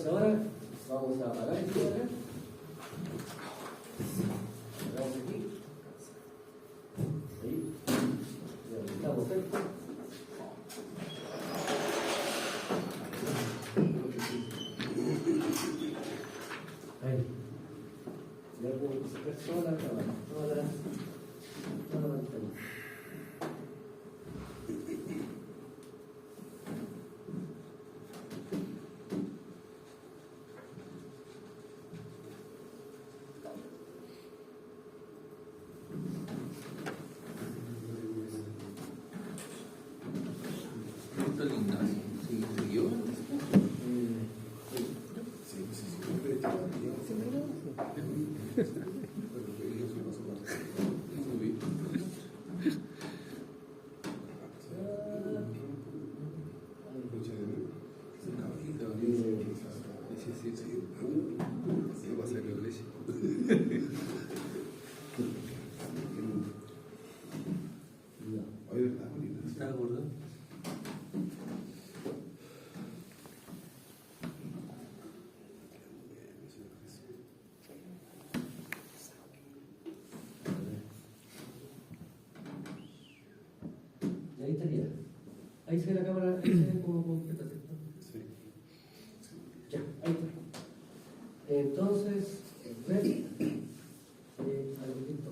Entonces ahora vamos a apagar esto de acá. Apagamos aquí. Ahí. Ya, estamos cerca. Ahí. Ya puedo sacar toda la cámara, toda la pantalla. Ahí estaría. Ahí se ve la cámara, ahí se ve como completa, ¿cierto? Sí. Ya, ahí está. Entonces, ven, al poquito.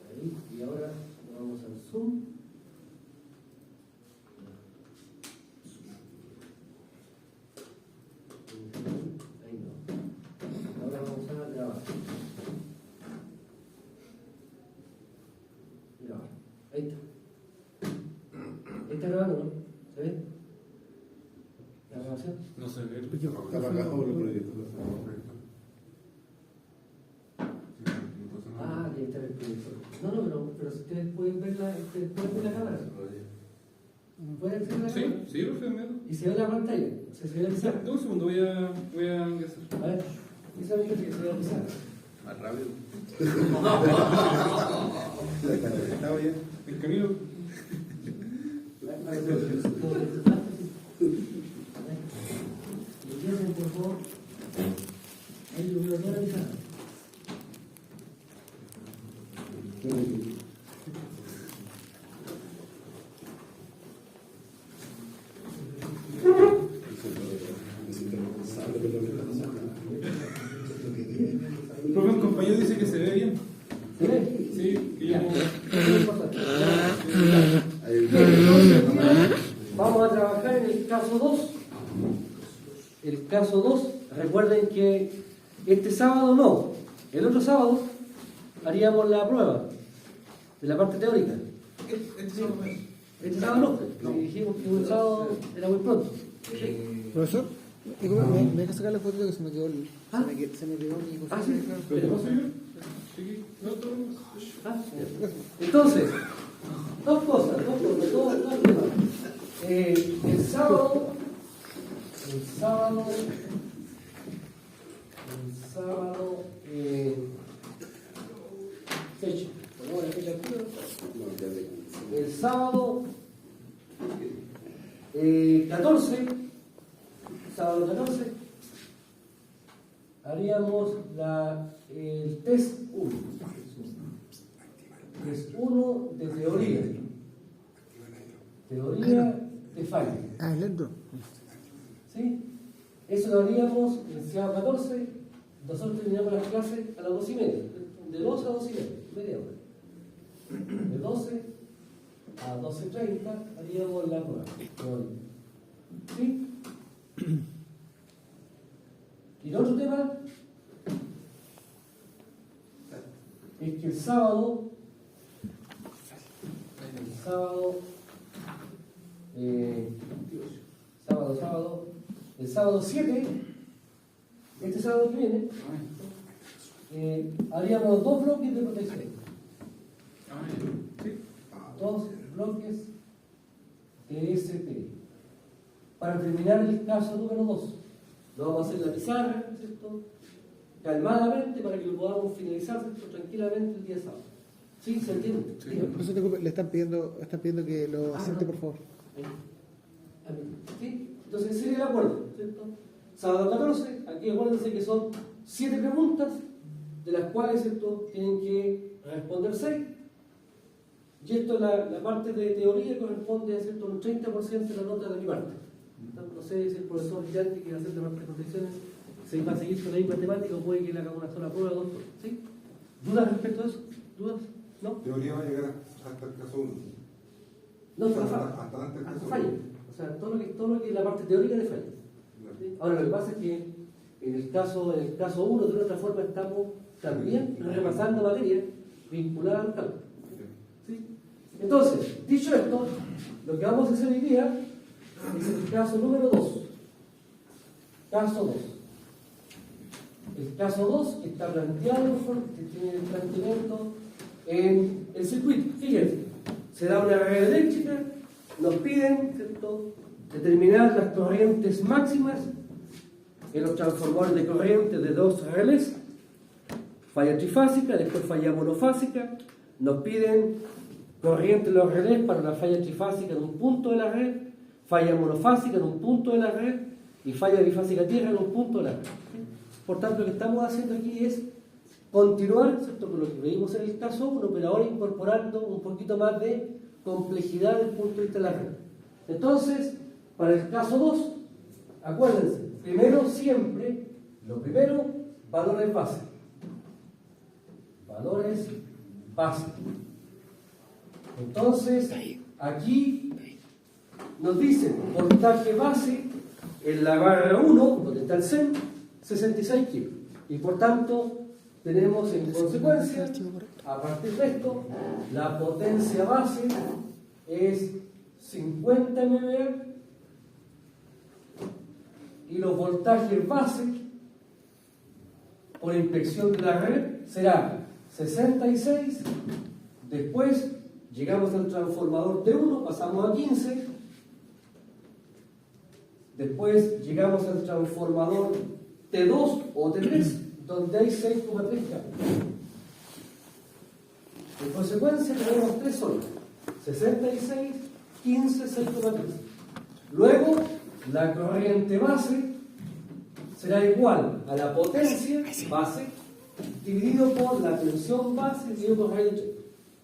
Ahí, y ahora vamos al zoom. Ahí no. Ahora vamos a grabar. Grabar. Ahí está. ¿Ahí está grabando, no? ¿Se ve? ¿La grabación? No se ve. Está apagado por el proyecto. Ah, ahí está el proyector. No, pero si ustedes pueden ver la cámara. ¿Pueden ver la cámara? Sí, sí, lo estoy viendo. Y se ve la pantalla. O sea, se ve el Ya, un segundo, voy a ingresar. A ver, esa vez que se ve el pizarro. Más rápido. Está bien. El camino. Empiecen, por favor. Ahí lo veo toda la pizarra. El profe, un compañero dice que se ve bien. ¿Se ve? Sí, que Ya. ya. Es muy importante. Vamos a trabajar en el caso 2. El caso 2, recuerden que este sábado no, el otro sábado haríamos la prueba de la parte teórica. Este sábado no, dijimos que un sábado era muy pronto. Profesor, me deja sacar la foto que se me quedó se me quedó mi cosa. Ah, sí. ¿Pero no soy yo? Sí, no, todo. Entonces, dos cosas. El sábado, fecha, ponemos la fecha aquí. El sábado 14, haríamos el test 1. Test 1 de teoría. Teoría de fallo. Ah, lento. ¿Sí? Eso lo haríamos el sábado 14. Nosotros terminamos las clases a las 2:30. De 12 a 2:30, media hora. De 12 a 12:30 haríamos la prueba. ¿Sí? Y el otro tema es que el sábado, el sábado 7, este sábado que viene, haríamos 2 bloques de protección. Sí. 2 bloques de SP. Para terminar el caso número 2, lo vamos a hacer en la pizarra, ¿cierto? Calmadamente para que lo podamos finalizar, ¿cierto? Tranquilamente el día sábado. ¿Sí? ¿Se entiende? Sí. Dígame. Profesor, le están pidiendo que lo asiente, por favor. Ahí. ¿Sí? Entonces, ese sería el acuerdo, ¿cierto? Sábado 14, aquí acuérdense que son 7 preguntas, de las cuales, ¿cierto?, tienen que responder 6. Y esto, la parte de teoría corresponde a, ¿cierto?, un 30% de la nota de mi parte. No sé si el profesor brillante quiere hacer más presentaciones, se va a seguir con la misma temática o puede que le haga una sola prueba, doctor. ¿Sí? ¿Dudas respecto a eso? ¿Dudas? ¿No? Teoría va a llegar hasta el caso 1. No, Hasta hasta antes del caso falla. O sea, todo lo que es la parte teórica de falla. ¿Sí? Ahora, lo que pasa es que en el caso 1, de otra forma, estamos también repasando materia vinculada al cálculo. ¿Sí? Entonces, dicho esto, lo que vamos a hacer hoy día es el caso número 2. Caso 2. El caso 2 está planteado, que tiene el planteamiento en el circuito. Fíjense, se da una red eléctrica, nos piden, ¿cierto?, determinar las corrientes máximas en los transformadores de corriente de 2 relés, falla trifásica, después falla monofásica, nos piden corriente en los relés para la falla trifásica en un punto de la red, falla monofásica en un punto de la red y falla bifásica tierra en un punto de la red. Por tanto, lo que estamos haciendo aquí es continuar, ¿cierto?, con lo que vimos en el caso 1, pero ahora incorporando un poquito más de complejidad desde el punto de vista de la red. Entonces, para el caso 2, acuérdense, primero siempre, lo primero, valores base. Valores base. Entonces, aquí nos dice voltaje base en la barra 1, donde está el CEN, 66 kilos. Y por tanto, tenemos en consecuencia, a partir de esto, la potencia base es 50 MVA y los voltajes base por inspección de la red será 66. Después llegamos al transformador T1, pasamos a 15. Después llegamos al transformador T2 o T3, donde hay 6,3 cambios. En consecuencia tenemos 3 zonas: 66, 15, 6,3. Luego, la corriente base será igual a la potencia base dividido por la tensión base dividido por radio 3.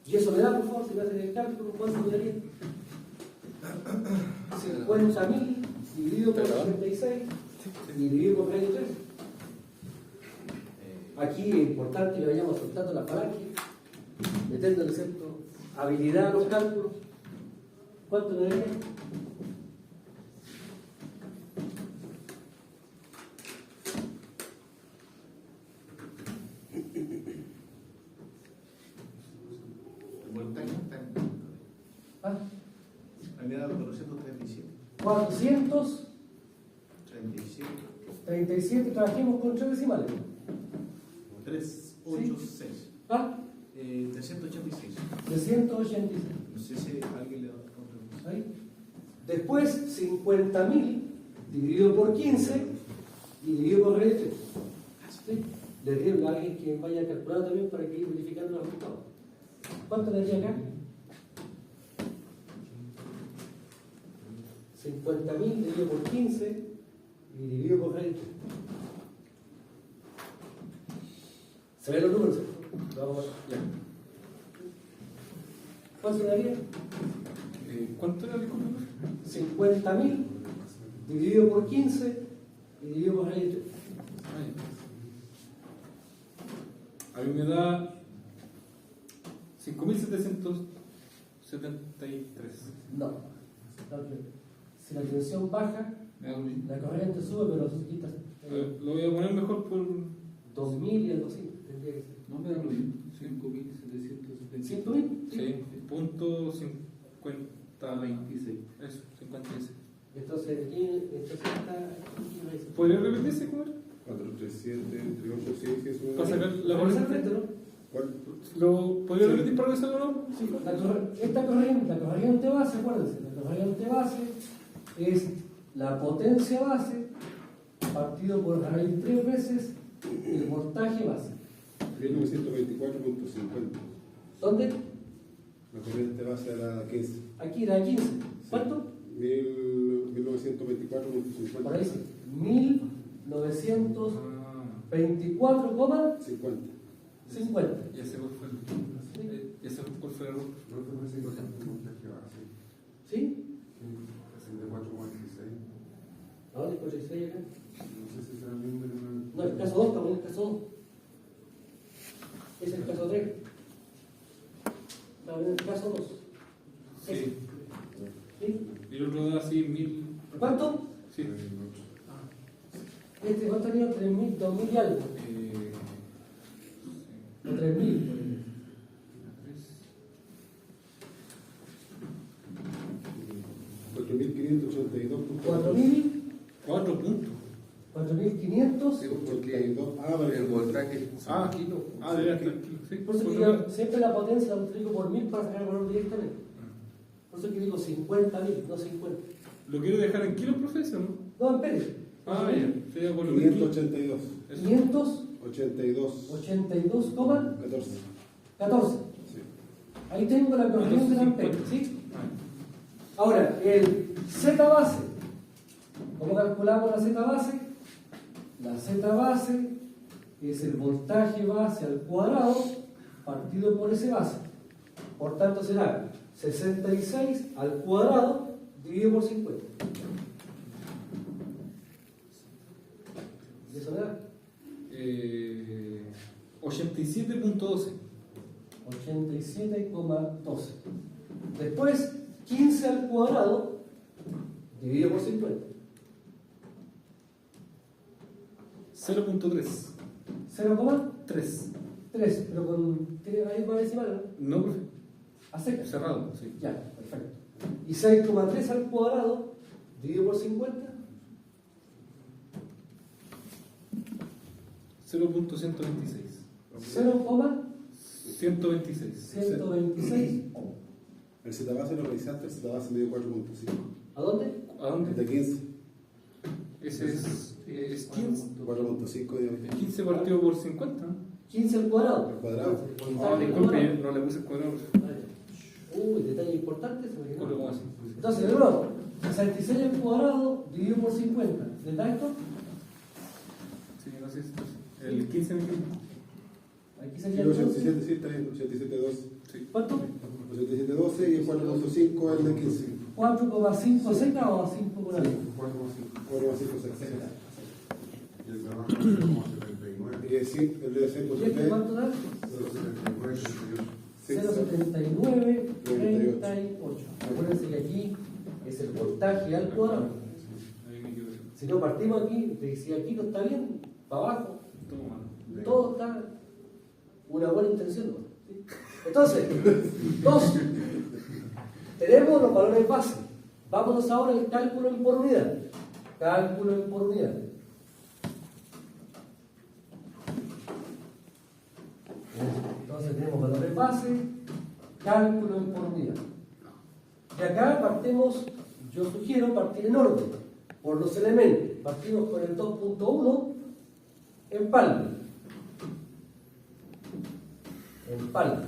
Y eso me da, por favor, si me hacen el cálculo, ¿cuánto me daría? 50.000 dividido por 66 y dividido por radio 3. Aquí es importante que vayamos soltando la palanca, metiéndole, ¿cierto?, habilidad a los cálculos. ¿Cuánto me daría? ¿Ah? A mí me da 437. 437, trabajemos con 3 decimales. 386. ¿Ah? 386. 386. No sé si alguien le da otra. ¿Ahí? Después, 50.000 dividido por 15 y dividido por radio 3. ¿Sí? Les digo a alguien que vaya calculando también para que ir verificando los resultados. ¿Cuánto le daría acá? 50.000 dividido por 15 y dividido por radio 3. ¿Se ven los números? Vamos ya. ¿Cuánto le daría? ¿Cuánto era el computador? 50.000 dividido por 15 y dividido por radio 3. A mí me da 5.773. No. Si la tensión baja, Me da lo mismo. la corriente sube, pero se quita. Lo voy a poner mejor por. 2.000 y algo así. Tendría que ser. No me da lo mismo. 5.773. ¿100.000? Sí, punto 5026. Eso, 56. Entonces, aquí está. ¿Podría repetirse, cómo era? 437, entre 8, 6, eso. Para sacar la Por esa corriente. frente, ¿no? ¿Cuál? ¿Podría repetir para hacerlo, no? Sí. Esta corriente, la corriente base, acuérdense, la corriente base es la potencia base partido por raíz 3 veces el voltaje base. 1924.50. ¿Dónde? La corriente base era 15. Aquí, la de 15. ¿Cuánto? 1924.50. 1924.50. Por ahí sí. 1924,50. 50. Ya sé cuál fue ya sé cuál fue el error. ¿Sí? 64,16. ¿A dónde es 46 acá? No sé si será el mismo. No, el caso 2, estamos en el caso 2. Es el caso 3. Estamos en el caso 2. Sí. ¿Sí? Y el otro da así 1000. ¿Cuánto? Sí. Este va a tener 3.000, 2.000 y algo. O 3.000. 4.582. 4.000, 4 puntos. 4.500. Vale, el voltaje. Debe estar aquí. Sí, Por eso que digo, siempre la potencia la multiplico por 1000 para sacar el valor directamente. Por eso que digo 50.000, no 50. ¿Lo quiere dejar en kilos, profesor? ¿No? No, espere. Ya. Sería por lo 582. 582,14. 14. Sí. Ahí tengo la corriente del ampere, ¿sí? Ahora, el Z base. ¿Cómo calculamos la Z base? La Z base es el voltaje base al cuadrado partido por ese base. Por tanto, será 66 al cuadrado dividido por 50. ¿Y eso da? 87.12. 87,12. Después, 15 al cuadrado dividido por 50. 0.3. 0,3, 3. pero con. ¿Tiene ahí más decimal? No, profe. A seca. Cerrado, sí. Ya, perfecto. Y 6,3 al cuadrado dividido por 50. 0.126. 0,126. El Z base lo revisaste, el Z base me dio 4.5. ¿A dónde? ¿A dónde? De 15. Ese es 15. 4.5 de 15 partido por 50, ¿no? 15 al cuadrado. al cuadrado. Disculpe, no le puse el cuadrado. Uy, detalle importante. Se me quedó. ¿Cómo así? Entonces, de nuevo, 66 al cuadrado dividido por 50. ¿Verdad esto? Sí, no sé. El 15 en el Aquí Sí, sería el 87, sí, está bien, 87.2. Sí. ¿Cuánto? 87.12 y el 4.5 el de 15. 4,5 seca o 5 por algo. 4.56. Y el trabajo 0,79. Y sí, el de ¿Y este 183. cuánto da? 0,79, 38. Acuérdense que aquí es el voltaje al cuadrado. Ahí me equivoqué. Si no partimos aquí, si aquí no está bien, para abajo, Todo mal. todo está una buena intención, ¿no? ¿Sí? Entonces, dos, tenemos los valores base. Vámonos ahora al cálculo en por unidad. Cálculo en por unidad. Entonces tenemos valores base, cálculo en por unidad. De acá partimos, yo sugiero partir en orden, por los elementos. Partimos con el 2.1, empalme. Empalme.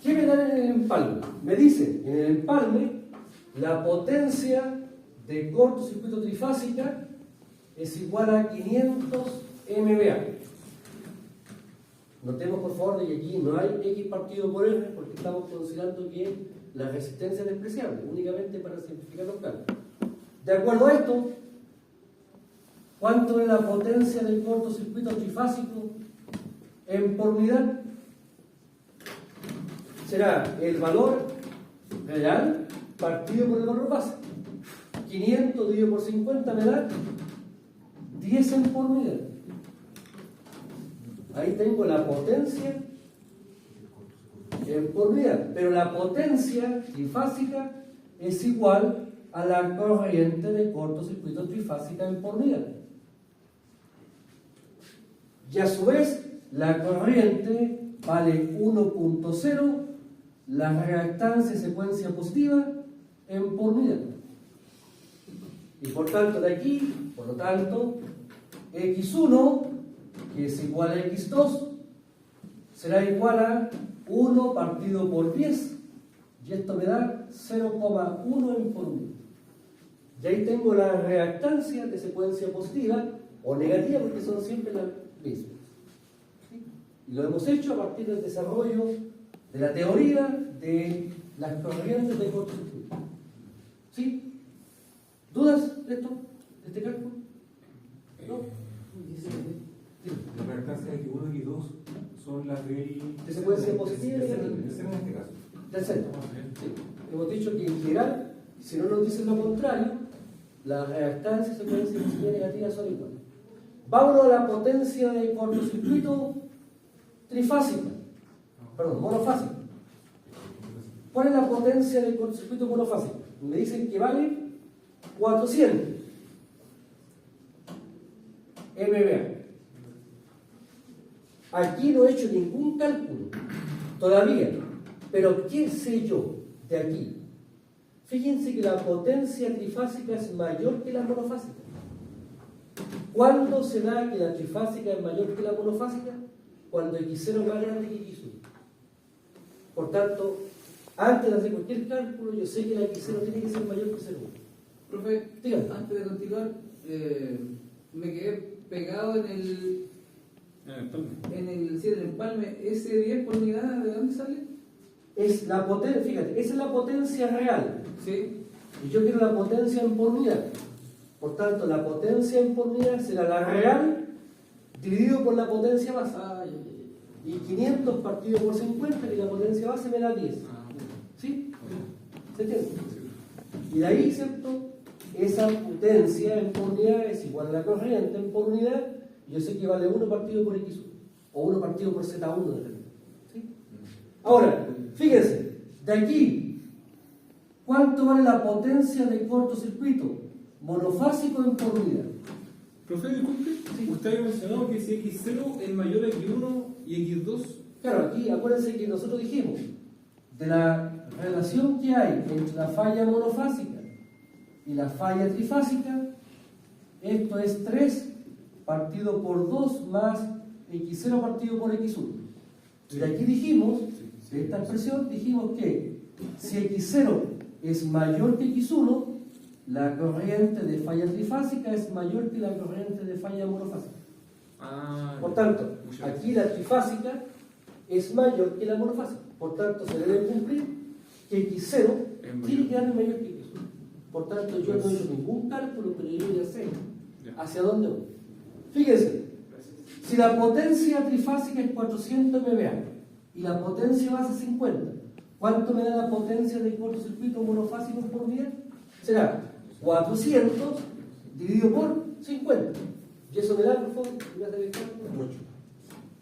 ¿Qué me dan en el empalme? Me dicen, en el empalme, la potencia de cortocircuito trifásica es igual a 500 MVA. Notemos por favor de que aquí no hay X partido por R porque estamos considerando que la resistencia es despreciable, únicamente para simplificar los cálculos. De acuerdo a esto, ¿cuánto es la potencia del cortocircuito trifásico en por unidad? Será el valor real partido por el valor base. 500 dividido por 50 me da 10 en por unidad. Ahí tengo la potencia en por unidad, pero la potencia trifásica es igual a la corriente de cortocircuito trifásica en por unidad. Y a su vez, la corriente vale 1.0, la reactancia secuencia positiva en por unidad. Y por tanto, de aquí, por lo tanto, X1, que es igual a X2, será igual a 1 partido por 10, y esto me da 0,1 en por unidad. Y ahí tengo las reactancias de secuencia positiva o negativa, porque son siempre las mismas. ¿Sí? Y lo hemos hecho a partir del desarrollo de la teoría de las corrientes de cortocircuito. ¿Sí? ¿Dudas de esto? ¿De este cálculo? ¿No? Las reactancias X1 y X2 son las De secuencia positiva y negativa. en este caso. Del centro. Sí. Hemos dicho que en general, si no nos dicen lo contrario, las reactancias, secuencias positivas y negativas son iguales. Vámonos a la potencia de cortocircuito trifásica. Perdón, monofásica. ¿Cuál es la potencia del cortocircuito monofásico? Me dicen que vale 400 MVA. Aquí no he hecho ningún cálculo todavía, pero ¿qué sé yo de aquí? Fíjense que la potencia trifásica es mayor que la monofásica. ¿Cuándo se da que la trifásica es mayor que la monofásica? Cuando X0 es más grande que X1. Por tanto, antes de hacer cualquier cálculo, yo sé que la X0 tiene que ser mayor que 0,1. Profe, Dígame. antes de continuar, me quedé pegado en el empalme. ¿Ese 10 por unidad de dónde sale? Es la potencia, fíjate, esa es la potencia real. Sí. Y yo quiero la potencia en por unidad. Por tanto, la potencia en por unidad será la real dividido por la potencia base. Y 500 partido por 50, que la potencia base me da 10. ¿Sí? ¿Se entiende? Y de ahí, ¿cierto? Esa potencia en por unidad es igual a la corriente en por unidad. Y yo sé que vale 1 partido por X1. O 1 partido por Z1. ¿Sí? Ahora, fíjense, de aquí, ¿cuánto vale la potencia de cortocircuito monofásico en por unidad? Profe, disculpe, usted había mencionado que si X0 es mayor a X1 y X2. Claro, aquí acuérdense que nosotros dijimos de la relación que hay entre la falla monofásica y la falla trifásica, esto es 3 partido por 2 más X0 partido por X1. Y aquí dijimos, de esta expresión, dijimos que si X0 es mayor que X1, la corriente de falla trifásica es mayor que la corriente de falla monofásica. Por tanto, aquí la trifásica es mayor que la monofásica. Por tanto, se debe cumplir que X0 tiene que dar mayor que X1. Por tanto, yo no he hecho ningún cálculo, pero yo ya sé hacia dónde voy. Fíjense, si la potencia trifásica es 400 MVA y la potencia base 50, ¿cuánto me da la potencia del cortocircuito monofásico por unidad? Será 400 dividido por 50. Y eso me da, por favor,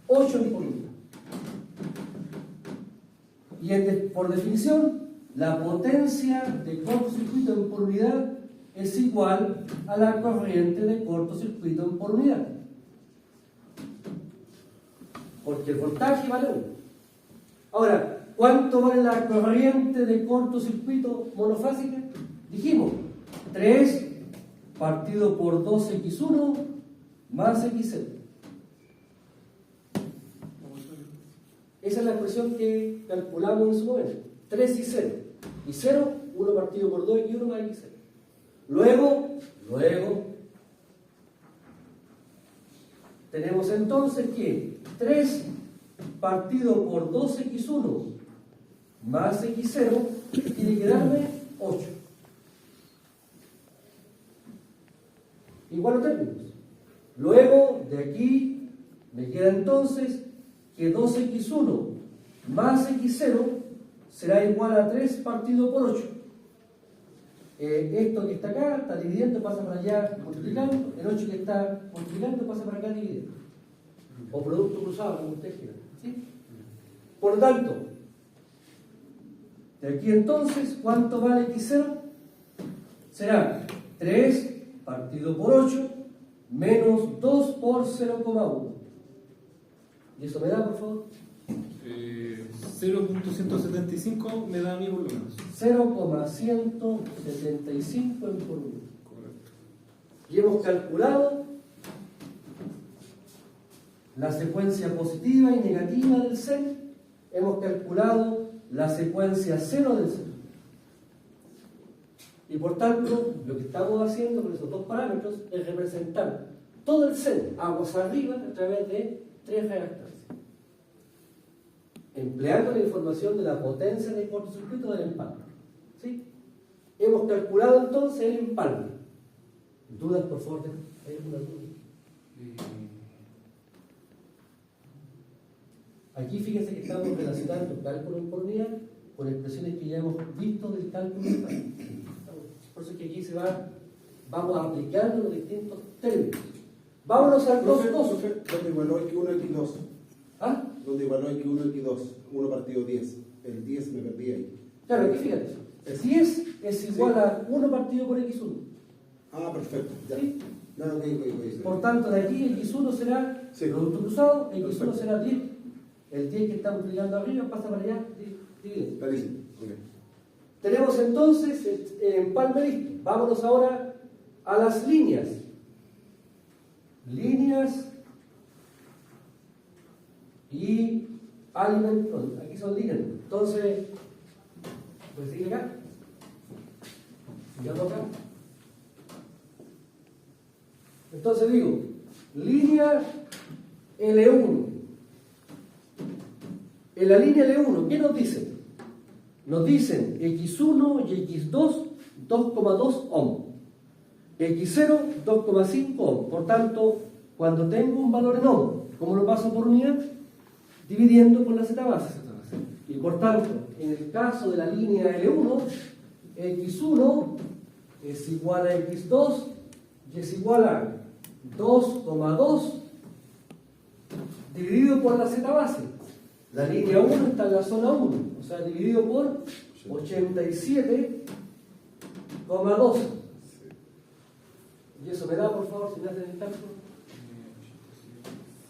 8 por unidad. Y por definición, la potencia de cortocircuito en por unidad es igual a la corriente de cortocircuito en por unidad. Porque el voltaje vale 1. Ahora, ¿cuánto vale la corriente de cortocircuito monofásica? Dijimos, 3 partido por 2X1 más X0. Esa es la expresión que calculamos en su momento. 3 y 0. Y 0, 1 partido por 2 y 1 más X0. Luego, tenemos entonces que 3 partido por 2X1 más X0 tiene que darme 8. Igual los términos. Luego, de aquí, me queda entonces que 2X1 más X0 será igual a 3 partido por 8. Esto que está acá está dividiendo, pasa para allá multiplicando. El 8 que está multiplicando pasa para acá dividiendo. O producto cruzado, como usted quiera. ¿Sí? Por lo tanto, de aquí entonces, ¿cuánto vale X0? Será 3 partido por 8 menos 2 por 0,1. ¿Y eso me da, por favor? 0.175 me da a mí por lo menos. 0,175 en por unidad. Correcto. Y hemos calculado la secuencia positiva y negativa del CEN. Hemos calculado la secuencia 0 del CEN. Y por tanto, lo que estamos haciendo con esos dos parámetros es representar todo el seno aguas arriba a través de tres reactancias. Empleando la información de la potencia del cortocircuito del empalme. ¿Sí? Hemos calculado entonces el empalme. ¿Dudas, por favor? ¿Hay alguna duda? Aquí fíjense que estamos relacionando cálculo por unidad con expresiones que ya hemos visto del cálculo de empalme. Por eso es que aquí vamos aplicando los distintos términos. Vámonos al 2, 2. ¿Dónde igualó X1, X2? ¿Ah? ¿Dónde igualó X1, X2? 1 partido 10. El 10 me perdí ahí. Claro, aquí fíjate. El 10 es igual a 1 partido por X1. Ah, perfecto. Ya. ¿Sí? No, ok. Por tanto, de aquí X1 será Sí. producto cruzado, X1 Perfecto. será 10. El 10 que estamos aplicando arriba pasa para allá, divide. Clarísimo. Ok. Tenemos entonces el empalme listo. Vámonos ahora a las líneas. Líneas y alimentos. Aquí son líneas. Entonces, ¿puedes seguir acá? Sigamos acá. Entonces digo, línea L1. En la línea L1, ¿qué nos dicen? Nos dicen X1 y X2, 2,2 ohm. X0, 2,5 ohm. Por tanto, cuando tengo un valor en ohm, ¿cómo lo paso por unidad? Dividiendo por la Z base. Y por tanto, en el caso de la línea L1, X1 es igual a X2 y es igual a 2,2 dividido por la Z base. La línea 1 está en la zona 1, o sea, dividido por 87,2. Y eso me da, por favor, si me hacen el cálculo.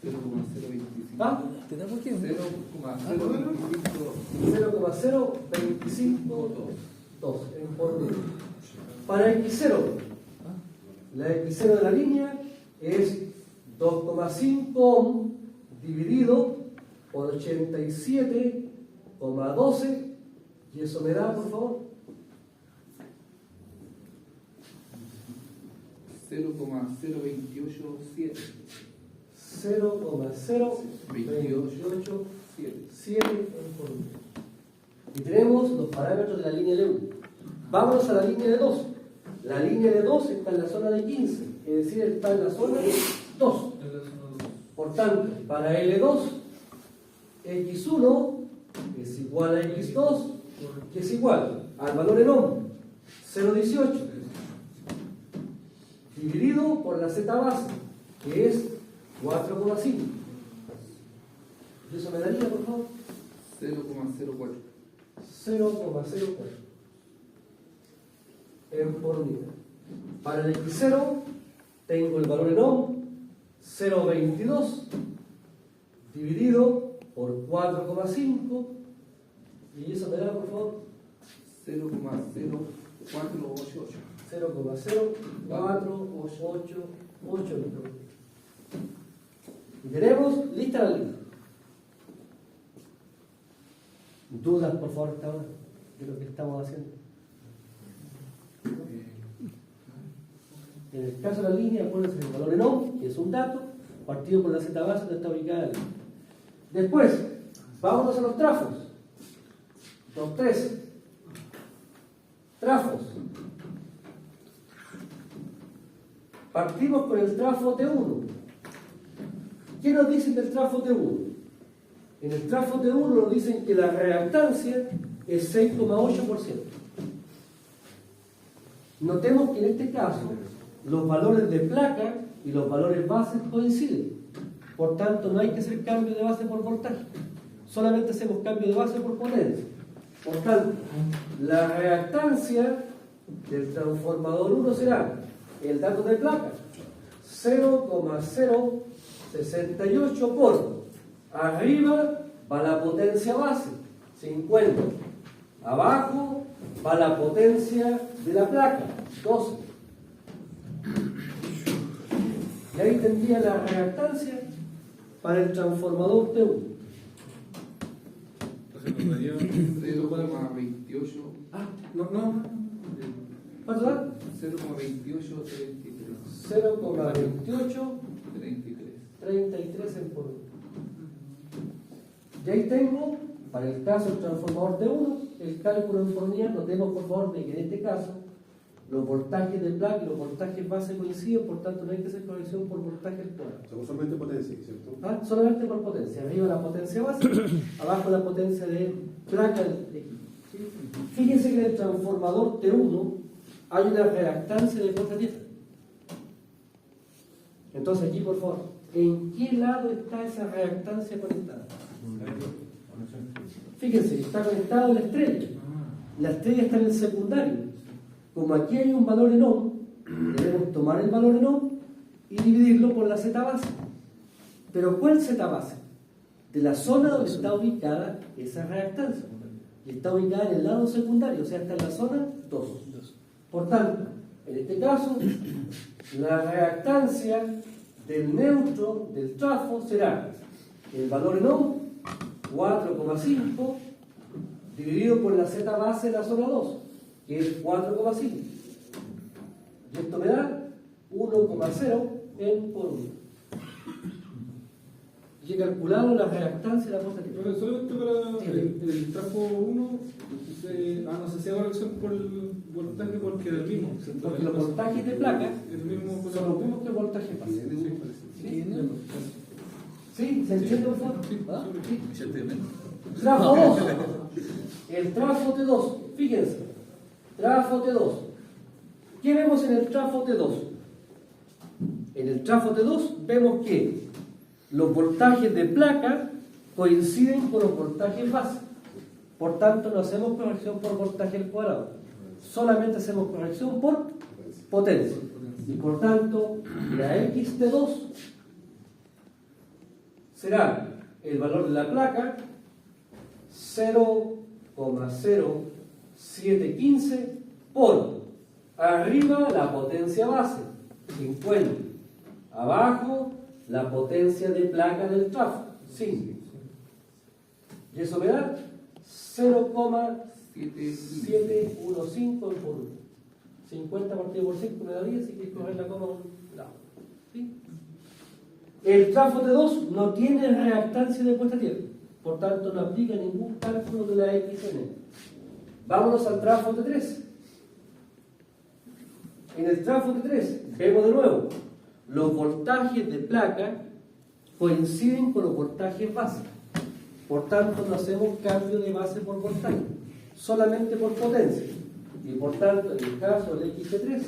0,025. ¿Ah? ¿Te da por qué? 0,025,2 en por medio. Para X0, la X0 de la línea es 2,5 ohm dividido por 87,12 y eso me da, por favor, 0,0287. 0,0287 en por medio. Y tenemos los parámetros de la línea L1. Vámonos a la línea de 2. La línea de 2 está en la zona de 15, es decir, está en la zona de 2. Por tanto, para L2, X1 es igual a X2, que es igual al valor en ohm, 0,18, dividido por la Z base, que es 4,5. ¿Y eso me daría, por favor? 0,04. 0,04 en por unidad. Para el X0 tengo el valor en ohm 0,22 dividido por 4,5 y eso me da, por favor, 0,0488. 0,0488. Y tenemos lista la línea. ¿Dudas, por favor, hasta ahora de lo que estamos haciendo? En el caso de la línea, acuérdense el valor en ohm, que es un dato, partido por la Z base donde está ubicada la línea. Después, vámonos a los trafos. Los tres trafos. Partimos con el trafo T1. ¿Qué nos dicen del trafo T1? En el trafo T1 nos dicen que la reactancia es 6,8%. Notemos que en este caso los valores de placa y los valores bases coinciden. Por tanto, no hay que hacer cambio de base por voltaje. Solamente hacemos cambio de base por potencia. Por tanto, la reactancia del transformador 1 será el dato de placa 0,068 por arriba va la potencia base 50, abajo va la potencia de la placa 12. Y ahí tendría la reactancia para el transformador T1. Entonces nos daría 0,28. no. ¿Cuánto da? 0,2833. 0,2833 en por 1. Y ahí tengo, para el caso del transformador de 1, el cálculo en por unidad. Notemos por favor de que en este caso los voltajes de placa y los voltajes base coinciden, por tanto no hay que hacer corrección por voltaje al cuadrado. Somos solamente potencia, ¿cierto? ¿Ah? Solamente por potencia. Arriba la potencia base, abajo la potencia de placa del equipo. ¿Sí? Fíjense que en el transformador T1 hay una reactancia de puerta tierra. Entonces aquí, por favor, ¿en qué lado está esa reactancia conectada? Fíjense, está conectado a la estrella. La estrella está en el secundario. Como aquí hay un valor en ohm, debemos tomar el valor en ohm y dividirlo por la Z base. ¿Pero cuál Z base? De la zona donde está ubicada esa reactancia. Y está ubicada en el lado secundario, o sea, está en la zona 2. Por tanto, en este caso, la reactancia del neutro del trafo será el valor en ohm, 4,5, dividido por la Z base de la zona 2, que es 4,5. Y esto me da 1,0 en por 1. Y he calculado la reactancia de la puerta tierra. Pero solamente para el trafo 1, no sé si hago corrección por el voltaje porque era el mismo. Porque los voltajes de placa el mismo son los mismos que el voltaje base. Sí. ¿Sí? ¿Se entiende, por favor? Sí. ¿Ah? Sí. Exactamente. Trafo 2. El trafo T2. Fíjense. Trafo T2. ¿Qué vemos en el trafo T2? En el trafo T2 vemos que los voltajes de placa coinciden con los voltajes base. Por tanto, no hacemos corrección por voltaje al cuadrado. Solamente hacemos corrección por potencia. Y por tanto, la X de 2 será el valor de la placa 0,0715 por arriba la potencia base 50, abajo la potencia de placa del trafo 5. Y eso me da 0,715 por 1. 50 partido por 5 me da 10, así que hay que coger la coma a un lado. ¿Sí? El trafo T2 no tiene reactancia de puesta a tierra, por tanto no aplica ningún cálculo de la XN. Vámonos al trafo T3. En el trafo T3 vemos de nuevo, los voltajes de placa coinciden con los voltajes base. Por tanto, no hacemos cambio de base por voltaje, solamente por potencia. Y por tanto, en el caso del XT3,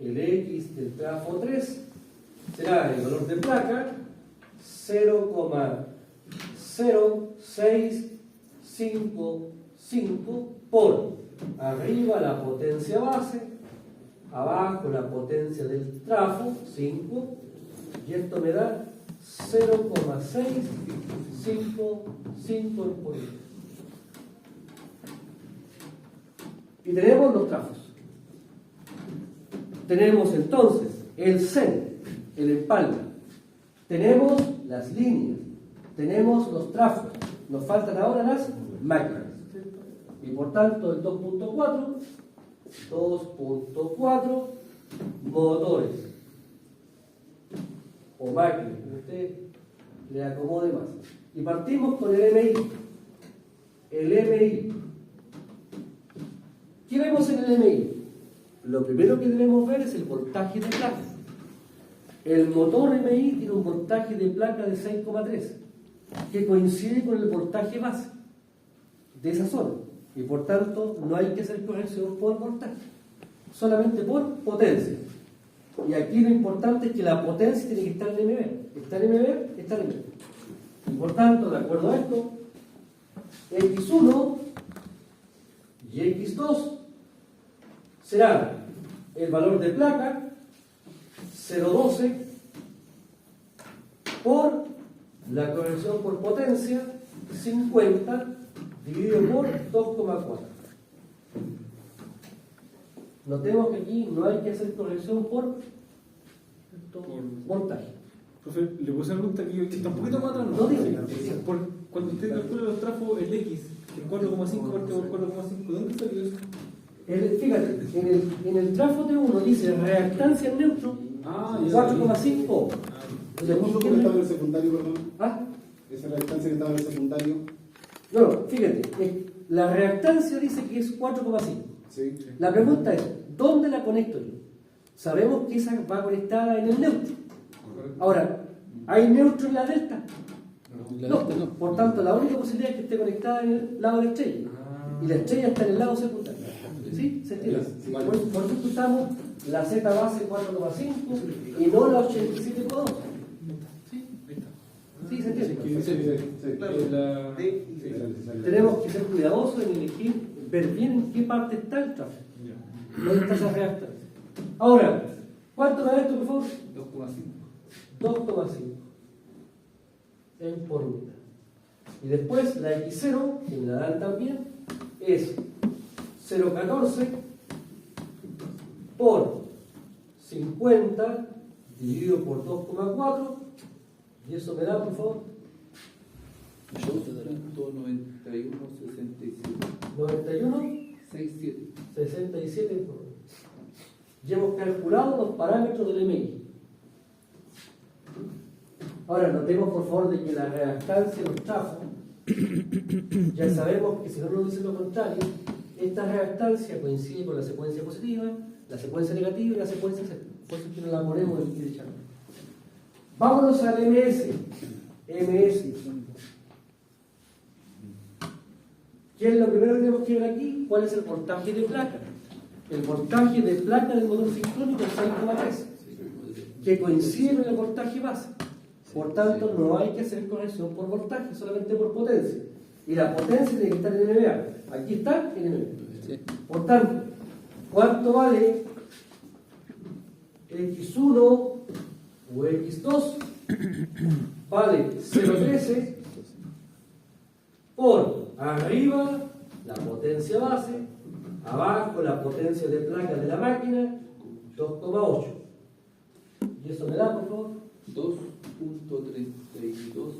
el X del trafo 3 será el valor de placa 0,0655 por arriba la potencia base, abajo la potencia del trafo 5, y esto me da 0,655 por ahí. Y tenemos los trafos. Tenemos entonces el CEN, el empalme. Tenemos las líneas. Tenemos los trafos. Nos faltan ahora las máquinas. Y por tanto el 2.4 motores o máquinas, que usted le acomode más. Y partimos con el MI. El MI. ¿Qué vemos en el MI? Lo primero que debemos ver es el voltaje de placa. El motor MI tiene un voltaje de placa de 6,3, que coincide con el voltaje base de esa zona. Y por tanto no hay que hacer corrección por voltaje, solamente por potencia. Y aquí lo importante es que la potencia tiene que estar en MB. Está en MB, está en MB. Y por tanto, de acuerdo a esto, X1 y X2 será el valor de placa 0,12 por la corrección por potencia 50 dividido por 2,4. Notemos que aquí no hay que hacer corrección por voltaje. Profe, le puse una pregunta que está un poquito más atrás. No diga. Cuando usted calcula los trafos, el X, el 4,5 parte por 4,5, ¿de dónde salió eso? Fíjate, en el trafo T1 dice reactancia en neutro Ah, ya. 4,5 ohm. ¿Ese punto que estaba en el secundario, perdón? ¿Ah? Esa reactancia que estaba en el secundario. No, fíjate, la reactancia dice que es 4,5. Sí. La pregunta es, ¿dónde la conecto yo? Sabemos que esa va conectada en el neutro. Ahora, ¿hay neutro en la delta? No, por tanto, la única posibilidad es que esté conectada en el lado de la estrella. Y la estrella está en el lado secundario. ¿Sí? ¿Se entiende? Sí. Por eso usamos la Z base 4,5 y no la 87,2. ¿Sí? ¿Se entiende? Tenemos que ser cuidadosos en elegir, ver bien en qué parte está el tráfico. ¿Dónde está esa reactancia? Ahora, ¿cuánto da esto, por favor? 2,5 en por unidad. Y después la X0, que me la dan también, es 0,14 por 50 dividido por 2,4, y eso me da, por favor, 91, 67 por unidad. Ya hemos calculado los parámetros del MI. Ahora, notemos por favor de que la reactancia de los trafos, ya sabemos que si no nos dice lo contrario, esta reactancia coincide con la secuencia positiva, la secuencia negativa y la secuencia Z. Por eso es que no la ponemos en el derechano. Vámonos al MS. ¿Qué es lo primero que tenemos que ver aquí? ¿Cuál es el voltaje de placa? El voltaje de placa del motor sincrónico es 6,3, que coincide con el voltaje base. Por tanto, no hay que hacer corrección por voltaje, solamente por potencia. Y la potencia tiene que estar en NVA. Aquí está en NVA. Por tanto, ¿cuánto vale X1 o X2? Vale 0,13 por arriba la potencia base, abajo la potencia de placa de la máquina, 2,8. ¿Y eso me da, por favor? 2,32.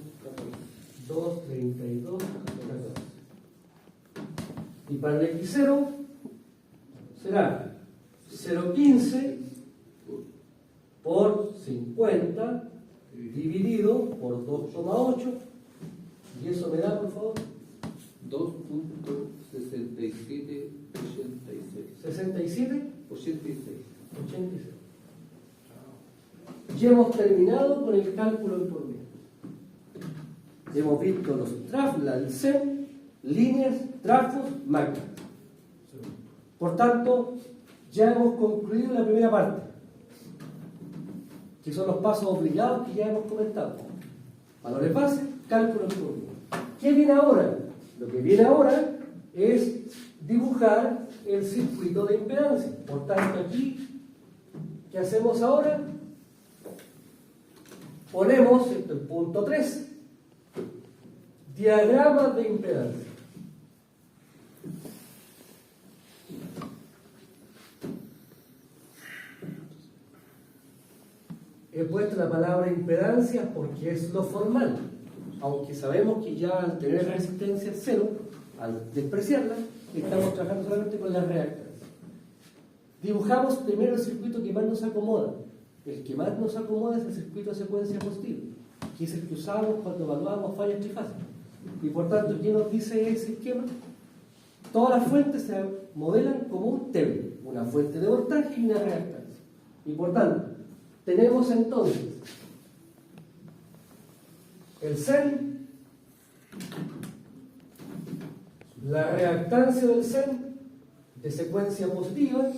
Y para el X0 será 0,15 por 50 dividido por 2,8. Y eso me da, por favor, 67, 86. Ya hemos terminado con el cálculo en por medio. Hemos visto los trafos, el SEM, líneas, trafos, máquinas. Por tanto, ya hemos concluido la primera parte, que son los pasos obligados que ya hemos comentado. Valores base, cálculo en por medio. ¿Qué viene ahora? Lo que viene ahora es dibujar el circuito de impedancia. Por tanto, aquí, ¿qué hacemos ahora? Ponemos el punto 3, diagrama de impedancia. He puesto la palabra impedancia porque es lo formal, aunque sabemos que ya al tener resistencia cero, al despreciarla, estamos trabajando solamente con la reactancia. Dibujamos primero el circuito que más nos acomoda. El que más nos acomoda es el circuito de secuencia positiva, que es el que usamos cuando evaluamos fallas trifásicas. Y por tanto, ¿qué nos dice ese esquema? Todas las fuentes se modelan como un table, una fuente de voltaje y una reactancia. Y por tanto, tenemos entonces el SEN, la reactancia del SEN de secuencia positiva,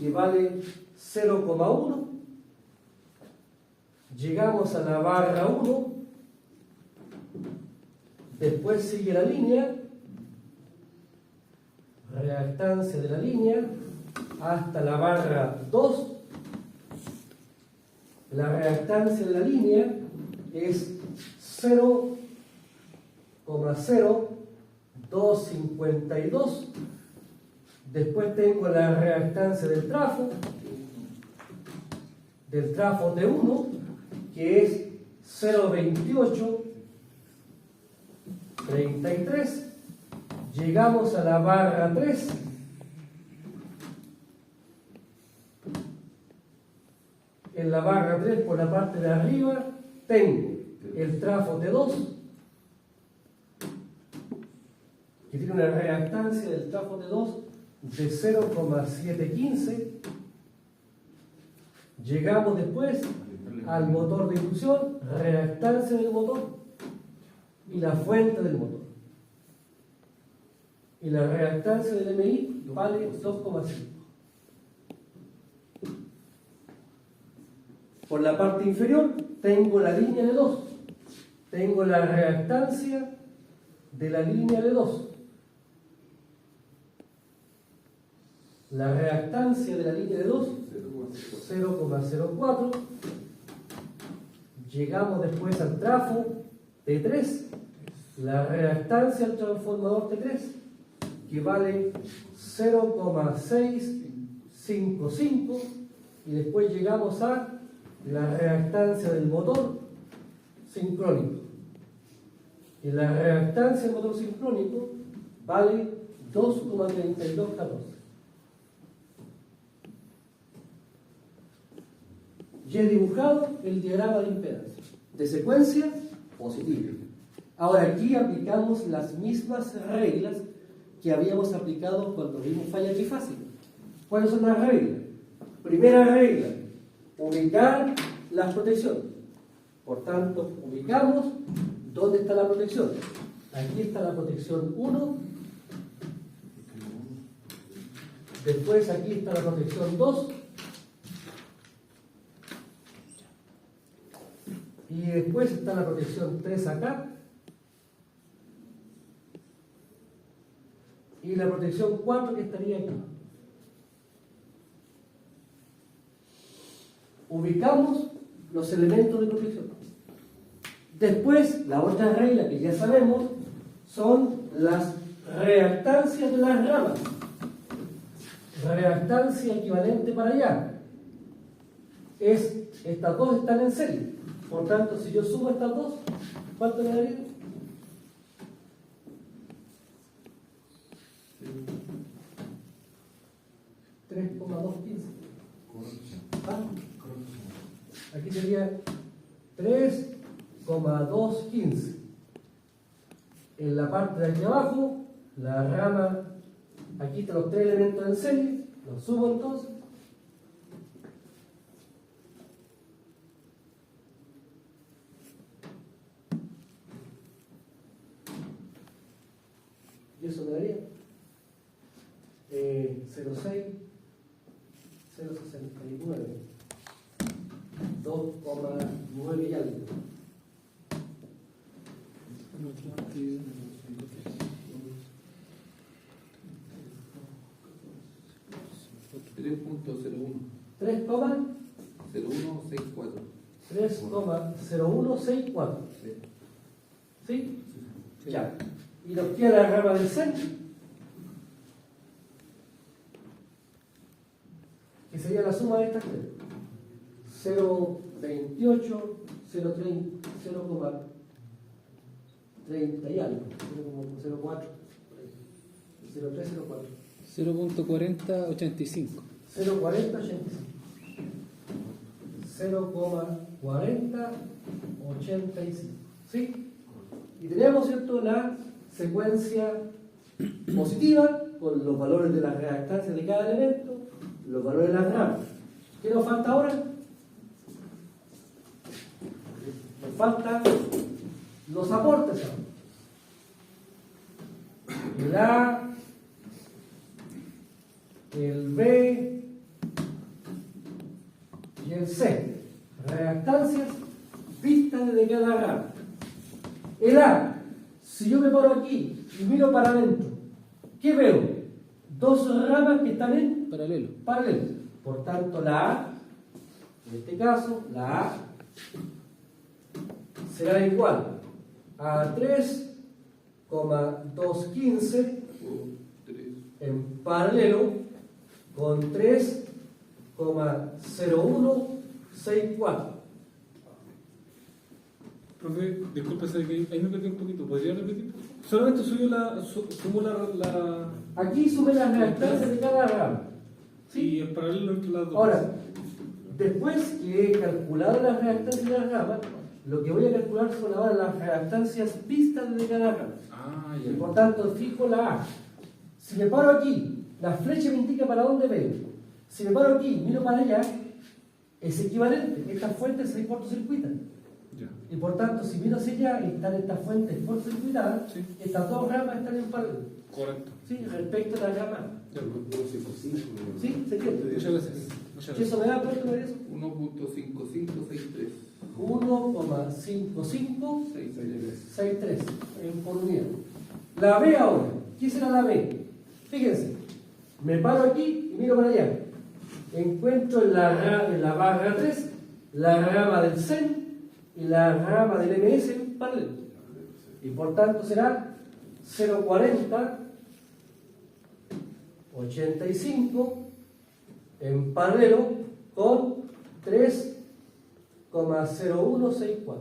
que vale 0,1. Llegamos a la barra 1, después sigue la línea, reactancia de la línea, hasta la barra 2. La reactancia de la línea es 0,0252. Después tengo la reactancia del trafo T1, que es 0,2833. Llegamos a la barra 3, en la barra 3 por la parte de arriba tengo el trafo T2, que tiene una reactancia del trafo T2 de 0,715. Llegamos después al motor de inducción, reactancia del motor y la fuente del motor. Y la reactancia del MI vale 2,5. Por la parte inferior tengo la línea de 2. Tengo la reactancia de la línea de 2. La reactancia de la línea de 2, 0,04. Llegamos después al trafo T3, la reactancia del transformador T3, que vale 0,655, y después llegamos a la reactancia del motor sincrónico. Y la reactancia del motor sincrónico vale 2,3214. Y he dibujado el diagrama de impedancia de secuencia positiva. Ahora aquí aplicamos las mismas reglas que habíamos aplicado cuando vimos falla trifásica. ¿Cuáles son las reglas? Primera regla, ubicar las protecciones. Por tanto, ubicamos dónde está la protección. Aquí está la protección 1. Después aquí está la protección 2. Y después está la protección 3 acá. Y la protección 4 que estaría aquí. Ubicamos los elementos de protección. Después, la otra regla que ya sabemos son las reactancias de las ramas. Reactancia equivalente para allá. Estas dos están en serie. Por tanto, si yo sumo estas dos, ¿cuánto me daría? ¿Ah? Aquí sería 3,215. En la parte de aquí abajo, la rama, aquí están los tres elementos en serie, los sumo entonces. Y eso me daría 0,6, 0,69, 2,9 y algo. ¿3,0164? 3,0164. ¿Sí? Ya. Y nos queda la rama del centro, que sería la suma de estas tres. 0,28, 0,30 y algo, 0,04, 0,304. 0.4085. 0,4085. 0,4085. ¿Sí? Y tenemos, ¿cierto?, la secuencia positiva con los valores de las reactancias de cada elemento, los valores de las ramas. ¿Qué nos falta ahora? Nos faltan los aportes. El A, el B y el C. Reactancias vistas desde cada rama. El A, si yo me paro aquí y miro para adentro, ¿qué veo? Dos ramas que están en Paralelo. Por tanto, la A, en este caso, la A será igual a 3,215 en paralelo con 3,0164. Profe, disculpe, ahí me perdí un poquito. ¿Podría repetir? Solamente sumo la... Aquí sumé las reactancias de cada rama. Sí, en paralelo entre las dos. Ahora, Después que he calculado las reactancias de las ramas, lo que voy a calcular son ahora las reactancias vistas de cada rama. Ah, Y ya. por tanto fijo la A. Si me paro aquí, la flecha me indica para dónde veo. Si me paro aquí, miro para allá, es equivalente. Estas fuentes se cortocircuitan. Ya. Y por tanto, si miro hacia allá y están estas fuentes cortocircuitadas, Sí. estas dos ramas están en paralelo. Correcto. ¿Sí? Respecto a la rama. Ya, pues. 1.55. ¿Sí? ¿Se entiende? Muchas gracias. Muchas ¿Y eso gracias. me da cuánto me da eso? 1.5563. 1,5563 por unidad. La B ahora. ¿Qué será la B? Fíjense. Me paro aquí y miro para allá. Encuentro en la barra 3 la rama del CEN y la rama del MS en paralelo. Y por tanto será 0,40, 85 en paralelo con 3,0164.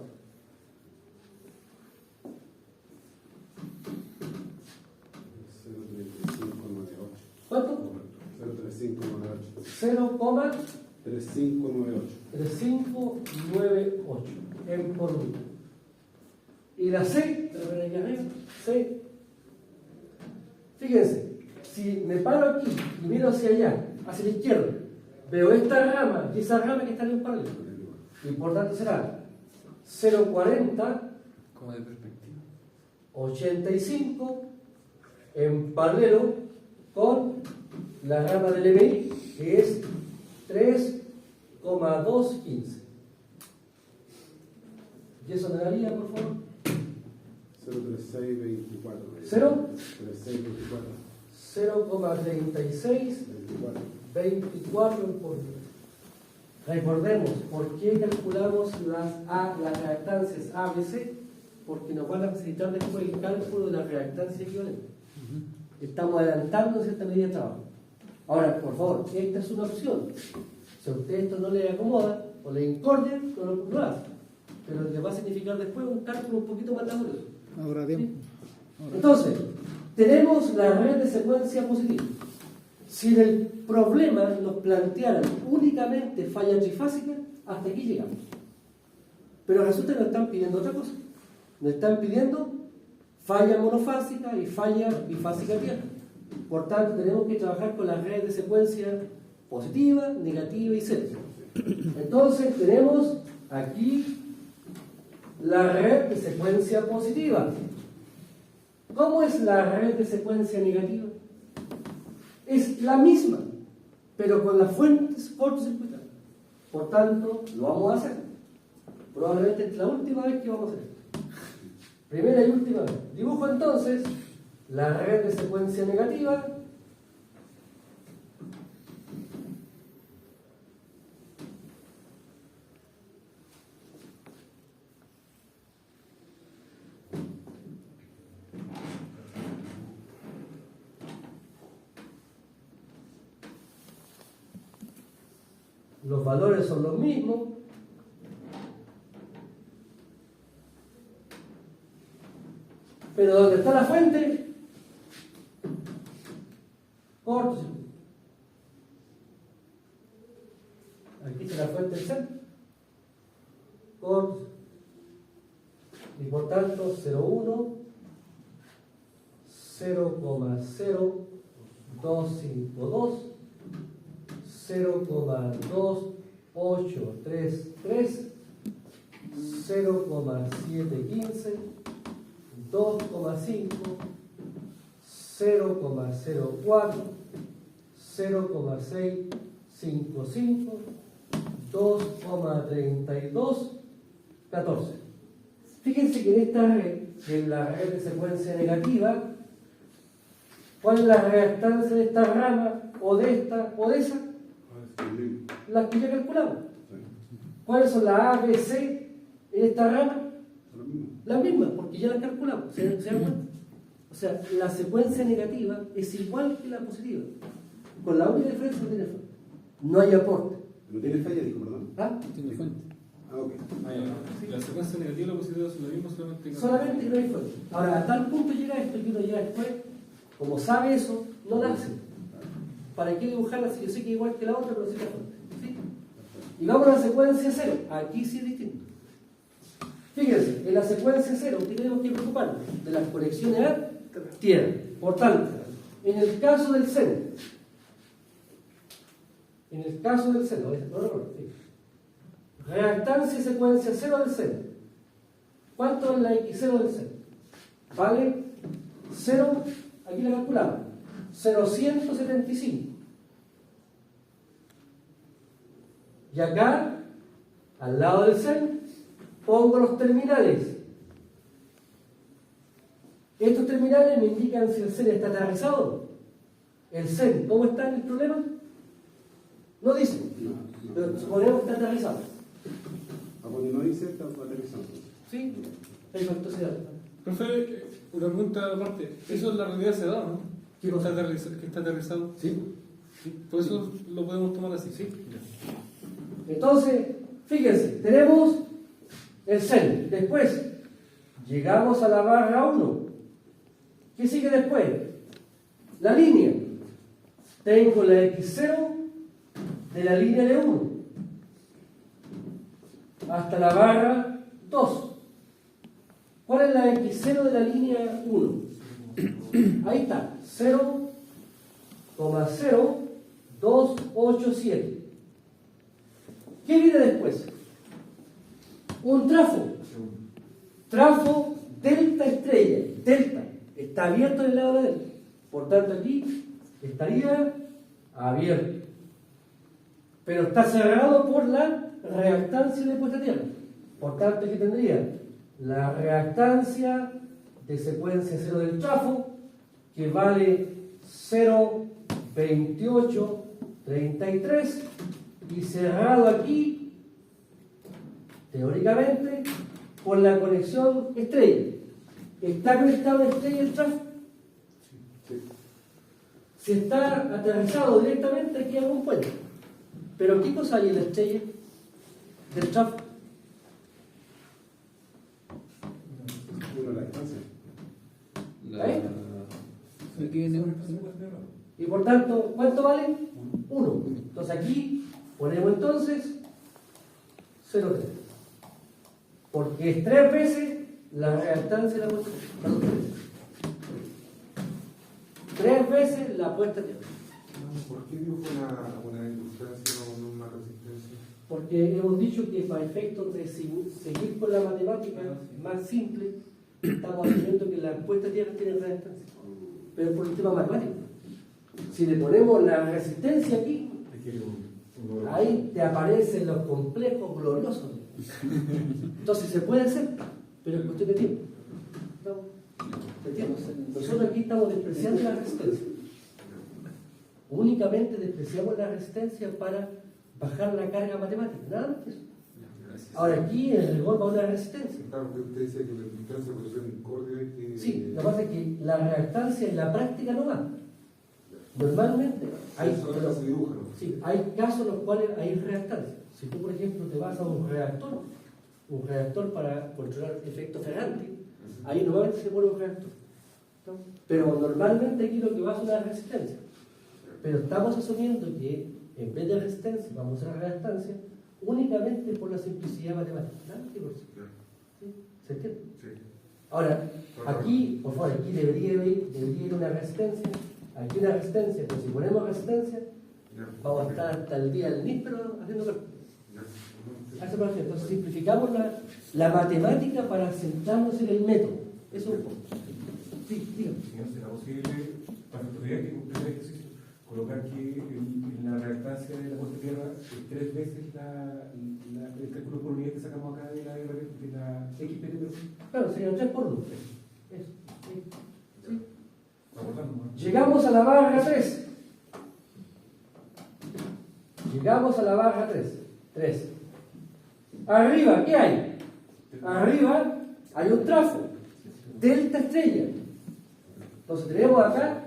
¿Cuánto? 0.3598. 0,3598 3598. en por unidad. Y la C, la ven aquí arriba, C. Fíjense, si me paro aquí y miro hacia allá, hacia la izquierda, veo esta rama y esa rama que están en paralelo. Y por tanto será 0,40, Como de perspectiva. 85 en paralelo con la rama del MI, que es 3,215. ¿Y eso me daría, por favor? 03624. 0, 3624. 0,3624 por unidad. Recordemos, ¿por qué calculamos las reactancias A, B, C? Porque nos van a facilitar después el cálculo de la reactancia equivalente. Estamos adelantando en cierta medida de trabajo. Ahora, por favor, esta es una opción. Si a usted esto no le acomoda o le incordia, no lo hace. Pero le va a significar después un cálculo un poquito más laborioso. Ahora bien. Entonces, tenemos la red de secuencia positiva. Si en el problema nos plantearan únicamente falla trifásica, hasta aquí llegamos. Pero resulta que nos están pidiendo otra cosa. Nos están pidiendo falla monofásica y falla bifásica tierra. Por tanto, tenemos que trabajar con las redes de secuencia positiva, negativa y Z. Entonces, tenemos aquí la red de secuencia positiva. ¿Cómo es la red de secuencia negativa? Es la misma, pero con las fuentes cortocircuitadas. Por tanto, lo vamos a hacer. Probablemente es la última vez que vamos a hacer esto. Primera y última vez. Dibujo entonces la red de secuencia negativa. Los valores son los mismos. Pero donde está la fuente, cortocircuito. Aquí está la fuente del centro, cortocircuito. Y por tanto, 0,1, 0,0252, 0,2833, 0,715, 2,5, 0,04, 0,655, 2,32, 14. Fíjense que en esta red, en la red de secuencia negativa, ¿cuál es la reactancia de esta rama, o de esta, o de esa? Las que ya calculamos. ¿Cuáles son las A, B, C en esta rama? Las mismas, porque ya las calculamos. ¿Se dan cuenta? O sea, la secuencia negativa es igual que la positiva. Con la única diferencia no tiene fuente. No hay aporte. No tiene falla, dijo, perdón. ¿Ah? Tiene fuente. Ah, ok. Ah, ya. La secuencia negativa y la positiva son la misma, solamente que Solamente que no hay fuente. Ahora, a tal punto llega esto que uno ya después, como sabe eso, no la hace. ¿Para qué dibujarla si yo sé que es igual que la otra, pero sí la fuente? ¿Sí? Y vamos a la secuencia 0. Aquí sí es distinto. Fíjense, en la secuencia 0 tenemos que preocuparnos de las conexiones a tierra. Por tanto, en el caso del seno, reactancia y secuencia 0 del seno. ¿Cuánto es la X0 del seno? Vale 0, aquí la calculamos, 0,175. Y acá, al lado del seno, pongo los terminales. Estos terminales me indican si el seno está aterrizado. El seno, ¿cómo está en el problema? No dice, pero suponemos que está aterrizado. Cuando no dice, está aterrizando. ¿Sí? Entonces, Profe, una pregunta aparte. Eso en la realidad se da, ¿no? ¿Qué cosa? Que está aterrizado. sí. Por eso lo podemos tomar así. Sí. Entonces, fíjense, tenemos el seno. Después, llegamos a la barra 1. ¿Qué sigue después? La línea. Tengo la X0 de la línea de 1 hasta la barra 2. ¿Cuál es la X0 de la línea 1? Ahí está, 0,0287. ¿Qué viene después? Un trafo. Trafo delta estrella. Delta está abierto del lado de él. Por tanto, aquí estaría abierto. Pero está cerrado por la reactancia de puesta a tierra. Por tanto, aquí tendría la reactancia de secuencia 0 del trafo, que vale 0,2833, y cerrado aquí, teóricamente, por la conexión estrella. ¿Está conectado a estrella el trafo? Si está aterrizado directamente, aquí hay algún puente. Pero ¿qué cosa hay en la estrella del trafo? Uno, la distancia. ¿Ahí? Aquí viene uno. Y por tanto, ¿cuánto vale? 1. Entonces aquí ponemos entonces 0,3. Porque es 3 veces la reactancia de la puesta a tierra. Perdón, 3 veces la puesta a tierra. ¿Por qué dijo una inductancia o no una resistencia? Porque hemos dicho que para efectos de seguir con la matemática más simple, estamos asumiendo que la puesta a tierra tiene resistencia. Pero por un tema matemático. Si le ponemos la resistencia aquí, ahí te aparecen los complejos gloriosos. Entonces se puede hacer, pero es cuestión de tiempo. ¿Me entiendes? Nosotros aquí estamos despreciando la resistencia. Únicamente despreciamos la resistencia para bajar la carga matemática, nada más que eso. Ahora aquí en el rigor va una resistencia. Claro, que usted dice que la inductancia puede ser incórdia y que... Sí, lo que pasa es que la reactancia en la práctica no va. Normalmente hay, Eso se dibuja, ¿no? sí, hay casos en los cuales hay reactancia. Si tú, por ejemplo, te vas a un reactor para controlar efecto Ferranti, ahí normalmente se pone un reactor. ¿No? Pero normalmente aquí lo que va es una resistencia. Pero estamos asumiendo que en vez de resistencia vamos a la reactancia únicamente por la simplicidad matemática. ¿Nada que por sí? ¿Sí? ¿Se entiende? Sí. Ahora, aquí, por favor, aquí debería ir una resistencia. Aquí una resistencia, pero si ponemos resistencia, vamos a estar hasta el día del níspero haciendo cálculos. Entonces simplificamos la matemática para centrarnos en el método. Eso es un punto. Sí, dígame. Señor, ¿será posible, para nuestro primer ejercicio, colocar que en la reactancia de la puesta a tierra 3 veces el cálculo por unidad que sacamos acá de la XPT? Claro, sería 3 por 2. Eso. Sí. Sí. ¿No? Llegamos a la barra 3. Llegamos a la barra 3. Arriba, ¿qué hay? Arriba hay un trafo. Delta estrella. Entonces tenemos acá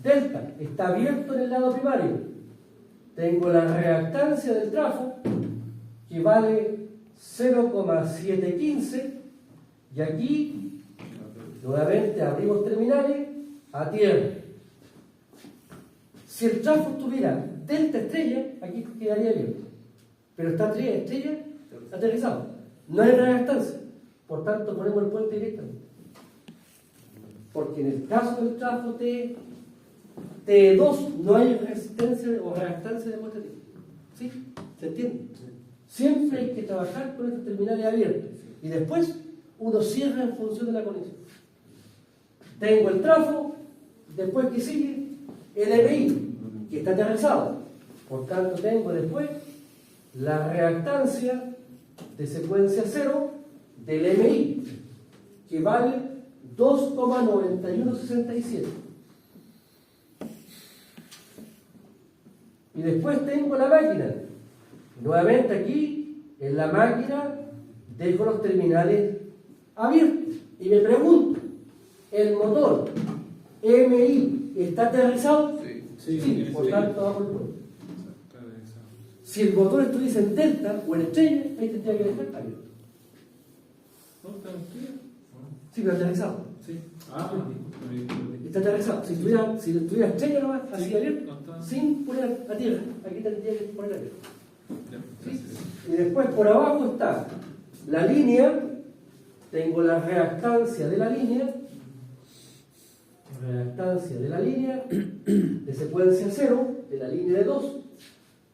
delta. Está abierto en el lado primario. Tengo la reactancia del trafo que vale 0,715 y aquí nuevamente abrimos terminales a tierra. Si el trafo tuviera delta estrella, aquí quedaría abierto. pero está estrella aterrizado. No hay reactancia. Por tanto, ponemos el puente directamente. Porque en el caso del trafo T2 no hay resistencia o reactancia de puente directo. ¿Sí? ¿Se entiende? Siempre hay que trabajar con estos terminales abiertos. Y después uno cierra en función de la conexión. Tengo el trafo, después que sigue el MI, que está aterrizado. Por tanto, tengo después la reactancia de secuencia 0 del MI, que vale 2,9167. Y después tengo la máquina. Nuevamente aquí, en la máquina, dejo los terminales abiertos. Y me pregunto, ¿el motor MI está aterrizado? Sí, por tanto, bajo el puente. Si el motor estuviese en delta o en estrella, ahí tendría que dejar abierto. ¿No está en estrella? Sí, pero aterrizado. Sí. Está aterrizado. Si estuviera estrella nomás, así Sí, abierto, no está. sin poner a tierra, aquí tendría que poner abierto. Ya, ¿Sí? Y después por abajo está la línea, tengo la reactancia de la línea, de secuencia 0, de la línea de 2,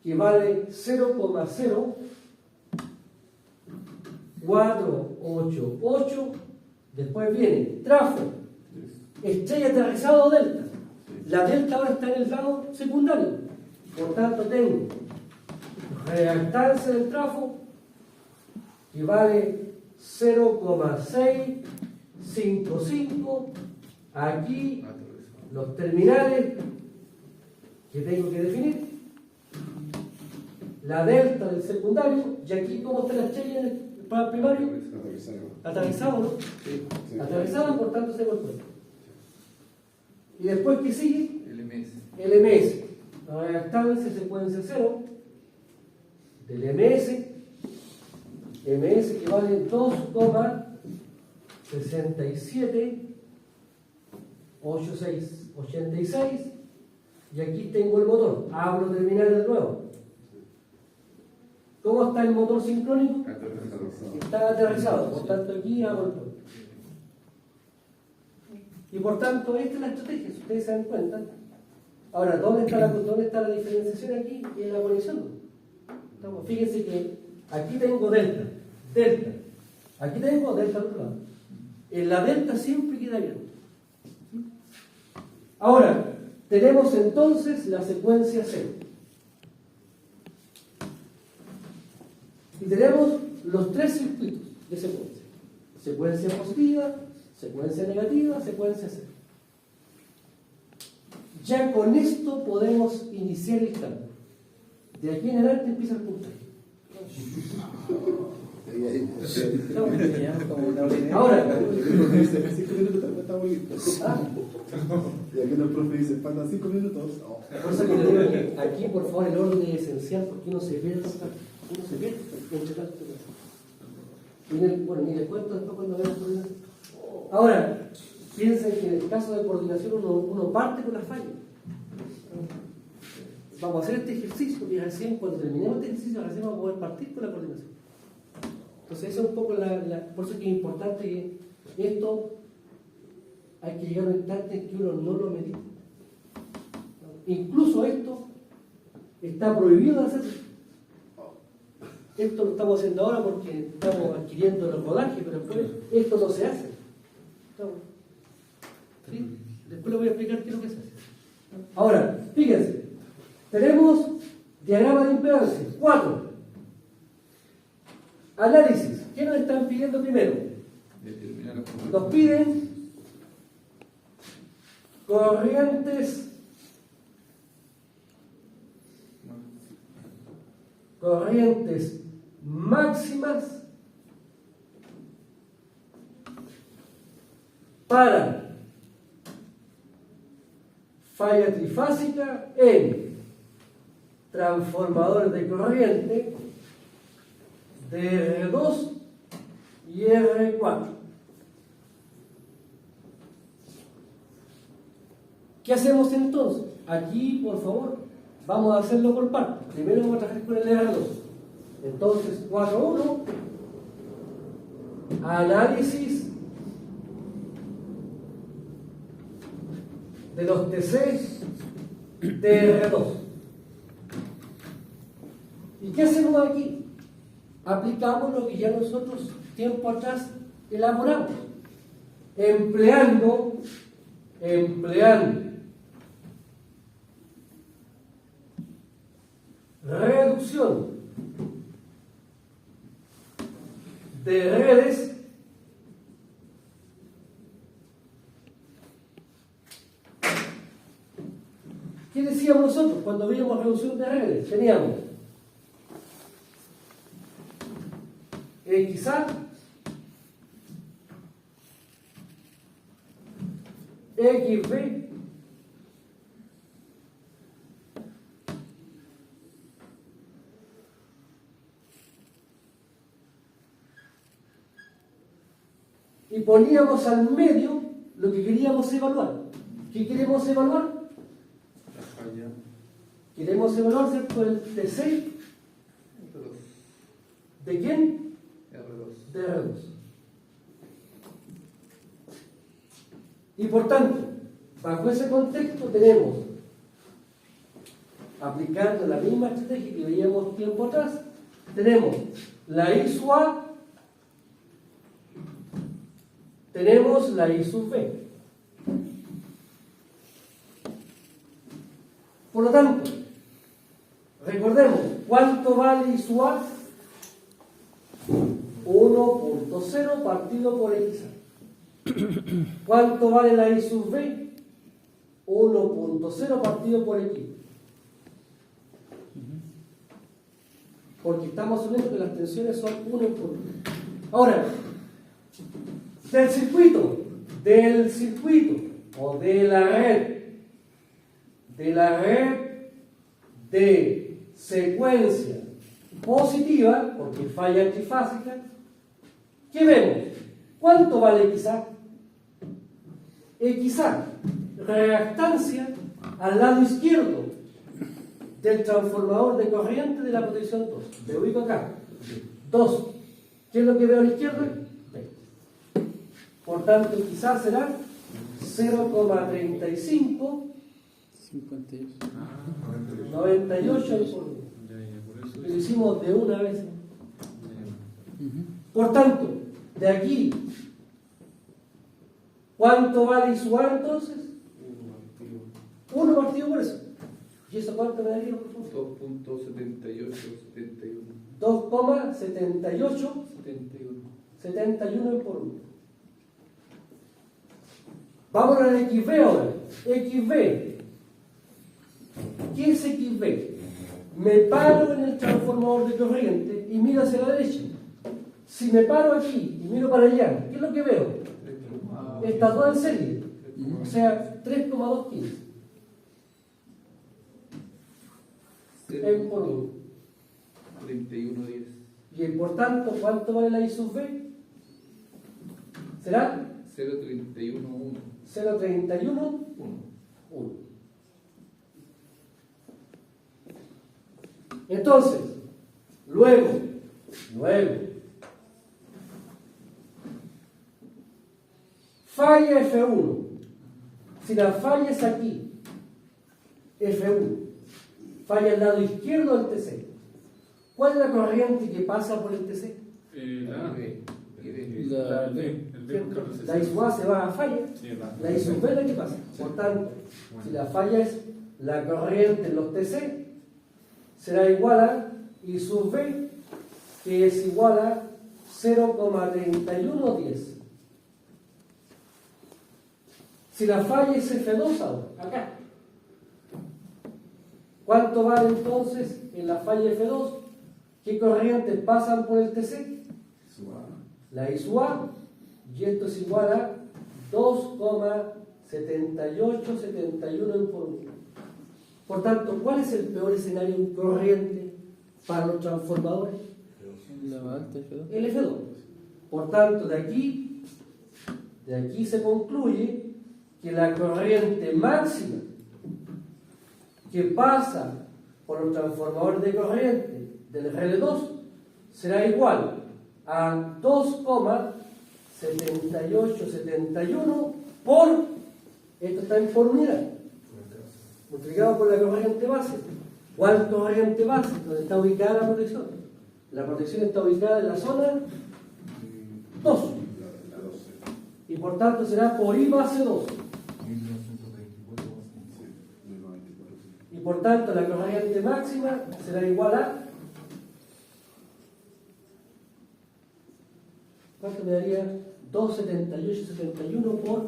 que vale 0,0488. Después viene trafo, estrella aterrizado o delta. La delta ahora está en el lado secundario. Por tanto, tengo reactancia del trafo, que vale 0,655. Aquí los terminales que tengo que definir, la delta del secundario, y aquí cómo está la estrella en el primario, aterrizado, ¿no? Sí. Aterrizado, por tanto se vuelve. Y después que sigue, El MS. el MS, la reactancia secuencia 0 del MS que vale 2,6786, y aquí tengo el motor. Hablo terminal de nuevo. ¿Cómo está el motor sincrónico? Está aterrizado, por tanto aquí hago el puente. Y por tanto, esta es la estrategia, si ustedes se dan cuenta. Ahora, ¿dónde está la diferenciación aquí? Y en la conexión. Entonces, fíjense que aquí tengo delta. Aquí tengo delta al otro lado. En la delta siempre queda abierto. Ahora, tenemos entonces la secuencia 0. Y tenemos los tres circuitos de secuencia. Secuencia positiva, secuencia negativa, secuencia 0. Ya con esto podemos iniciar el cambio. De aquí en adelante empieza el puntaje. Ahora, 5 minutos estamos listos. Y aquí el profe dice, faltan 5 minutos. por eso que le digo que aquí, por favor, el orden es esencial porque uno se pierde entre tantas cosas. Ni les cuento después cuando vean coordinación. Ahora, piensen que en el caso de coordinación uno parte con las fallas. Vamos a hacer este ejercicio y recién cuando terminemos este ejercicio recién vamos a poder partir con la coordinación. Entonces esa es un poco por eso es que es importante que esto hay que llegar a un instante en que uno no lo medite. Incluso esto está prohibido de hacerse. Esto lo estamos haciendo ahora porque estamos adquiriendo el rodaje, pero después esto no se hace. ¿Sí? Después les voy a explicar qué es lo que se hace. Ahora, fíjense, tenemos diagrama de impedancia, 4. Análisis. ¿Qué nos están pidiendo primero? Nos piden corrientes máximas para falla trifásica en transformadores de corriente de R2 y R4. ¿Qué hacemos entonces? Aquí, por favor, vamos a hacerlo por partes. Primero vamos a trabajar con el R2. Entonces, 4.1, análisis de los TC TR2. ¿Y qué hacemos aquí? Aplicamos lo que ya nosotros tiempo atrás elaboramos, empleando reducción de redes ¿Qué decíamos nosotros cuando veíamos reducción de redes? Teníamos XA, XB, y poníamos al medio lo que queríamos evaluar. ¿Qué queremos evaluar? La falla. Queremos evaluar, ¿cierto?, el TC. ¿De quién? R2. De R2. Y por tanto, bajo ese contexto tenemos, aplicando la misma estrategia que veíamos tiempo atrás, tenemos la I sub A, tenemos la I sub B. Por lo tanto, recordemos, ¿cuánto vale I sub A? 1.0 partido por X. ¿Cuánto vale la I sub B? 1.0 partido por X. Porque estamos asumiendo que las tensiones son 1 en por 1. Ahora, del circuito o de la red de secuencia positiva, porque falla trifásica, ¿qué vemos? ¿Cuánto vale XA? XA, reactancia al lado izquierdo del transformador de corriente de la posición 2. Me ubico acá. 2. ¿Qué es lo que veo a la izquierda? B. Por tanto, quizás será 0,35 98 y por 1. Lo hicimos de una vez. Por tanto, de aquí, ¿cuánto vale I sub A entonces? 1 partido por eso. ¿Y eso cuánto me daría? 2.7871. 2,78 71 por 1. Vamos a la XB ahora. XB. ¿Qué es XB? Me paro en el transformador de corriente y miro hacia la derecha. Si me paro aquí y miro para allá, ¿qué es lo que veo? Estas dos en serie. O sea, 3,215. En por 1. 31.10. Y por tanto, ¿cuánto vale la I sub B? ¿Será? 0.31.1. 0,31 1. Entonces, luego, falla F1. Si la falla es aquí, F1, falla al lado izquierdo del TC. ¿Cuál es la corriente que pasa por el TC? La I sub A se va a falla, la I sub B es la que pasa. Por tanto, si la falla es la corriente en los TC, será igual a I sub B, que es igual a 0,3110. Si la falla es F2 ahora, acá, ¿cuánto vale entonces en la falla F2? ¿Qué corrientes pasan por el TC? La I sub A, y esto es igual a 2,7871 en por 1. Por tanto, ¿cuál es el peor escenario en corriente para los transformadores? El F2. Por tanto, de aquí se concluye que la corriente máxima que pasa por los transformadores de corriente del RL2 será igual a 2,7871 por, esto está por unidad, multiplicado por la corriente base. ¿Cuál corriente base? Donde está ubicada la protección. La protección está ubicada en la zona 2. Y por tanto será por I base 2. Y por tanto la corriente máxima será igual a... ¿Cuánto me daría? 278,71 por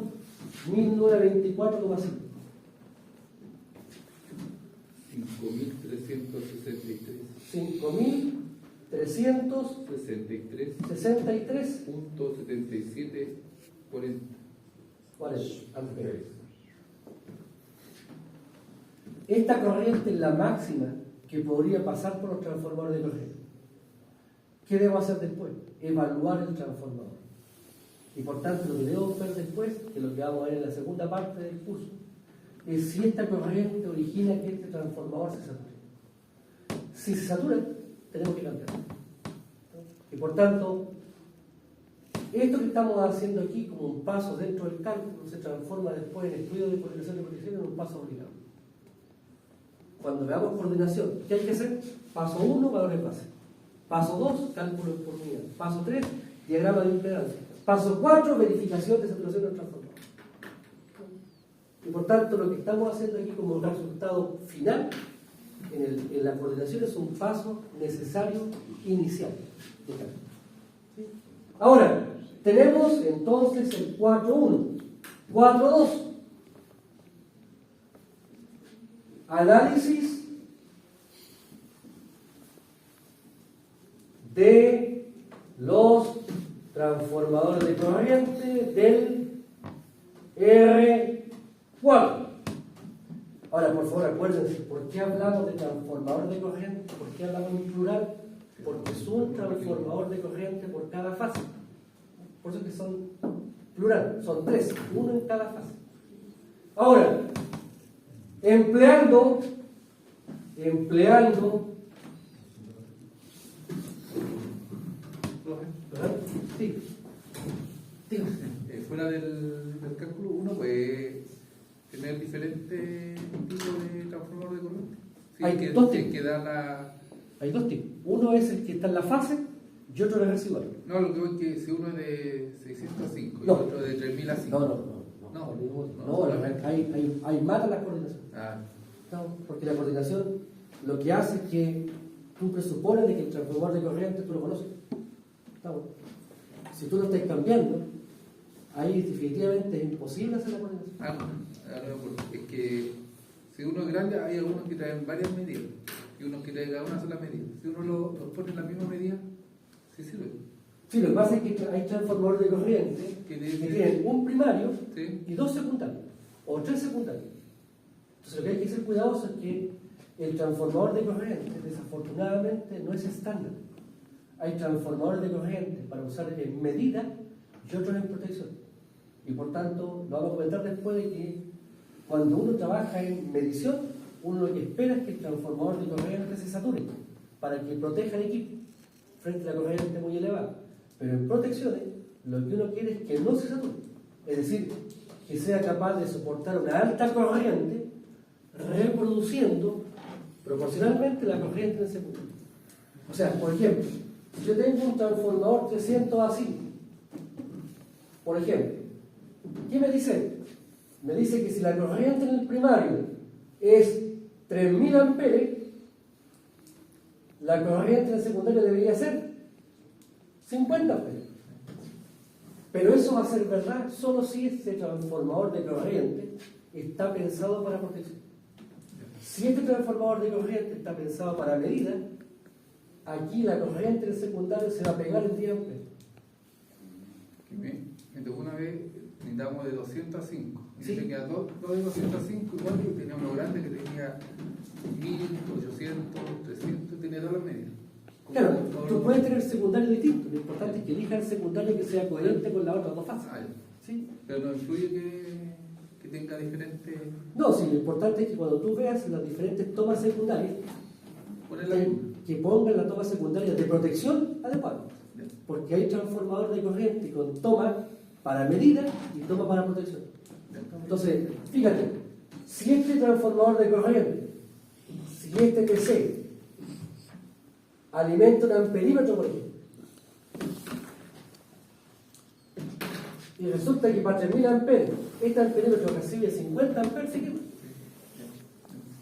1924,5. 5.363. 5.363.77 amperes. Esta corriente es la máxima que podría pasar por los transformadores de corriente. ¿Qué debo hacer después? Evaluar el transformador. Y por tanto lo que debo ver después, que es lo que vamos a ver en la segunda parte del curso, es si esta corriente origina que este transformador se sature. Si se satura, tenemos que cambiarlo. Y por tanto, esto que estamos haciendo aquí como un paso dentro del cálculo se transforma después en estudio de coordinación de protección en un paso obligado. Cuando veamos coordinación, ¿qué hay que hacer? Paso 1, valores base. Paso 2, cálculo por unidad. Paso 3, diagrama de impedancia. Paso 4, verificación de saturación del transformador. Y por tanto, lo que estamos haciendo aquí como resultado final en la coordinación es un paso necesario inicial de cálculo. ¿Sí? Ahora, tenemos entonces el 4.1. 4.2. Análisis de los transformadores de corriente del R4. Ahora, por favor, acuérdense, ¿por qué hablamos de transformador de corriente? ¿Por qué hablamos en plural? Porque es un transformador de corriente por cada fase. Por eso es que son plural, son 3, uno en cada fase. Ahora, empleando sí, fuera del cálculo, uno puede tener diferentes tipos de transformador de corriente. Sí, Hay que, dos que, tipos. que da la... Hay dos tipos. Uno es el que está en la fase y otro es el residual. No, lo que voy es que si uno es de 600 a 5 y No. otro de 3000 a 5. No, hay mal a la coordinación. Ah, No, porque la coordinación lo que hace es que tú presupones de que el transformador de corriente tú lo conoces. Está bueno. Si tú lo estás cambiando, ahí definitivamente es imposible hacer la coordinación. Es que si uno es grande, hay algunos que traen varias medidas y unos que traen una sola medida. Si uno los pone en la misma medida, sí sirve. Sí, lo que pasa es que hay transformadores de corriente que tienen un primario Sí. y 2 secundarios, o 3 secundarios. Entonces lo que hay que ser cuidadoso es que el transformador de corriente, desafortunadamente, no es estándar. Hay transformadores de corriente para usar en medida y otros en protección. Y por tanto, lo vamos a comentar después de que cuando uno trabaja en medición, uno lo que espera es que el transformador de corriente se sature para que proteja el equipo frente a la corriente muy elevada. Pero en protecciones, lo que uno quiere es que no se sature. Es decir, que sea capaz de soportar una alta corriente reproduciendo proporcionalmente la corriente en secundario. O sea, por ejemplo, si yo tengo un transformador 300 a 5, por ejemplo, ¿qué me dice? Me dice que si la corriente en el primario es 3000 amperes, la corriente en el secundario debería ser 50 amperes. Pero eso va a ser verdad solo si este transformador de corriente está pensado para protección. Si este transformador de corriente está pensado para medida, aquí la corriente del secundario se va a pegar en 10 amperes. Me tocó una vez, necesitábamos de 200 a 5. Y Sí. tenía dos de 200 a 5 igual, y tenía uno grande que tenía 1000, 800, 300, tenía todas las medidas. Claro, tú puedes tener secundarios distintos. Lo importante es que elijas el secundario que sea coherente con las otras dos fases. Ah, ya. ¿Sí? Pero no influye que tenga diferentes... No, sí, lo importante es que cuando tú veas las diferentes tomas secundarias, Poner la misma. que pongan la toma secundaria de protección adecuada. Porque hay transformador de corriente con toma para medida y toma para protección. Entonces, fíjate, si este transformador de corriente, si este TC alimenta un amperímetro, por ejemplo, y resulta que para 3000 amperes, este amperímetro recibe 50 amperes, se quema.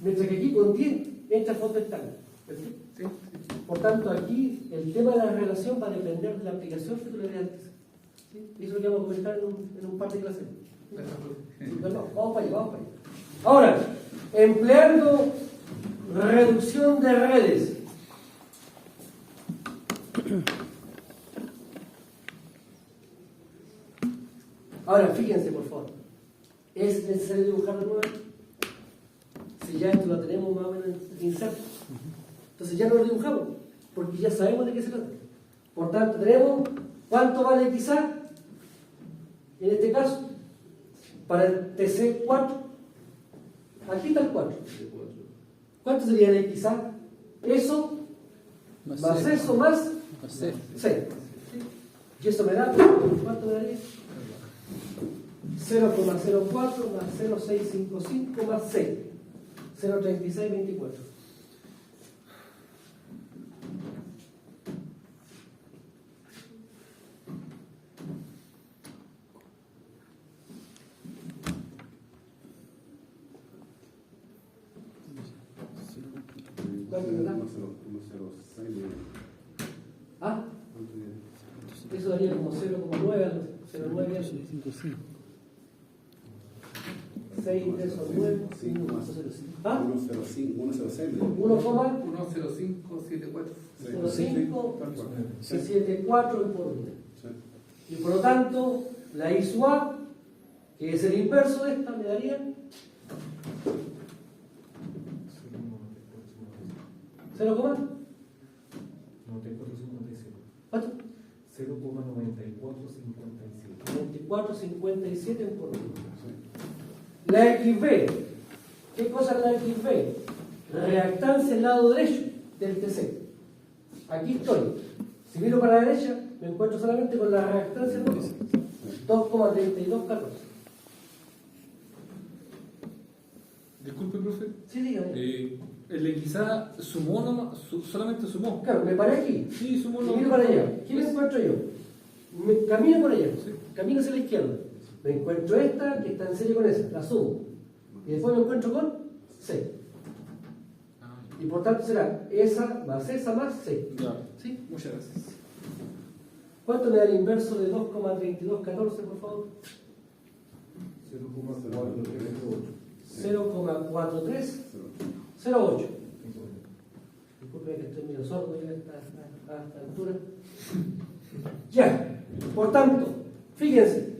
Mientras que aquí con 10 entra fondo estándar. Por tanto, aquí el tema de la relación va a depender de la aplicación que tú le des al TC. ¿Sí? Eso es lo que vamos a comentar en un par de clases. Vamos para allá. Ahora, empleando reducción de redes. Ahora, fíjense, por favor. ¿Es necesario dibujar de nuevo? Si ya esto lo tenemos más o menos inserto. Entonces ya no lo dibujamos, porque ya sabemos de qué se trata. Por tanto, tenemos cuánto vale quizá, en este caso, para el TC4. Aquí está el 4. ¿Cuánto sería el quizá? Eso más eso más C. Y eso me da, ¿cuánto me daría? 0,04 más 0,655 más C. 0,3624. ¿Cuánto me da? 1,06. ¿Ah? ¿Cuánto viene? Eso daría como 0,9, 0,9, 6, 3 o 9, 5, 0,5. ¿Ah? 1,06. 1,0574. 1,0574 en por unidad. Y por lo tanto, la I sub A, que es el inverso de esta, me daría 0, ¿cuánto? 24,57 en por unidad. La XB, ¿qué cosa es la XB? Reactancia al lado derecho del TC. Aquí estoy. Si miro para la derecha, me encuentro solamente con la reactancia 2,3214. Disculpe, profe. Sí, dígame. El de quizá sumó nomás, solamente sumó. Claro, me paré aquí. Sí, sumó Y nomás. miro para allá. ¿Qué me encuentro yo? Camino por allá. Camino hacia la izquierda. Me encuentro esta que está en serie con esa. La sumo. Y después me encuentro con C. Y por tanto será esa más C. Ya. ¿Sí? Muchas gracias. ¿Cuánto me da el inverso de 2,3214, por favor? 0,4308. Disculpe que estoy medio sordo ya a esta altura. Ya, por tanto, fíjense,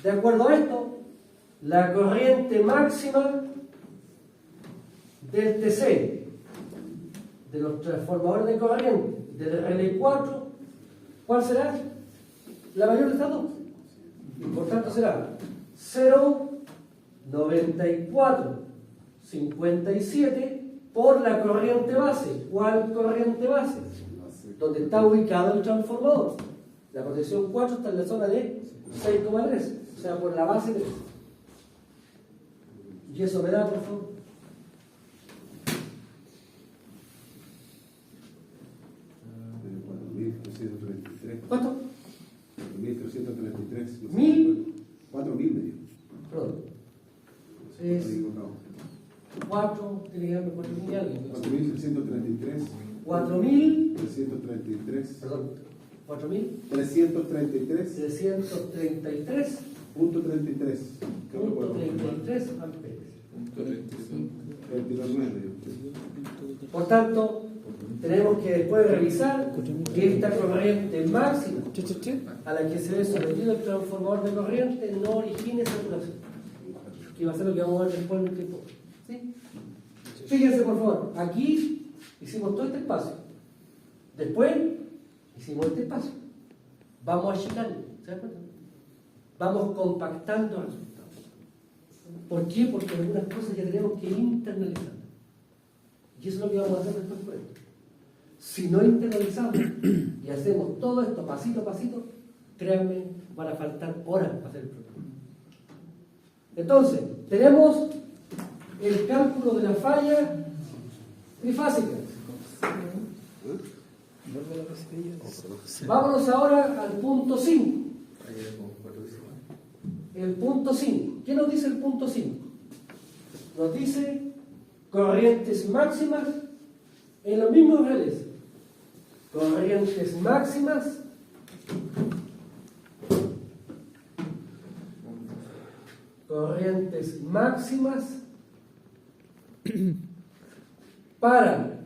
de acuerdo a esto, la corriente máxima del TC, de los transformadores de corriente, del relé 4, ¿cuál será? La mayor de estas dos. Y por tanto será 0,9457 por la corriente base. ¿Cuál corriente base? Donde está ubicado el transformador. La protección 4 está en la zona de 6,3, o sea, por la base 3. Y eso me da, por favor. ¿Cuánto? 4.333. 4.000 me dio. Perdón. Es 4, tiene que darme 4.000 y algo. 4.333. 4.000, 333. perdón, 4.000. 333. 333.33 Punto 33. ¿Qué otro puedo confirmar? amperes. 22.9. Por tanto, tenemos que después revisar que esta corriente máxima a la que se ve sometido el transformador de corriente no origine saturación, que va a ser lo que vamos a ver después en un tiempo. ¿Sí? Fíjense, por favor, aquí hicimos todo este espacio, después hicimos este espacio, vamos achicando, ¿se dan cuenta? Vamos compactando los resultados. ¿Por qué? Porque algunas cosas ya tenemos que internalizar. Y eso es lo que vamos a hacer después por esto. Si no internalizamos y hacemos todo esto pasito a pasito, créanme, van a faltar horas para hacer el programa. Entonces, tenemos el cálculo de la falla trifásica. Vámonos ahora al punto 5. El punto 5. ¿Qué nos dice el punto 5? Nos dice corrientes máximas en los mismos relés. Corrientes máximas para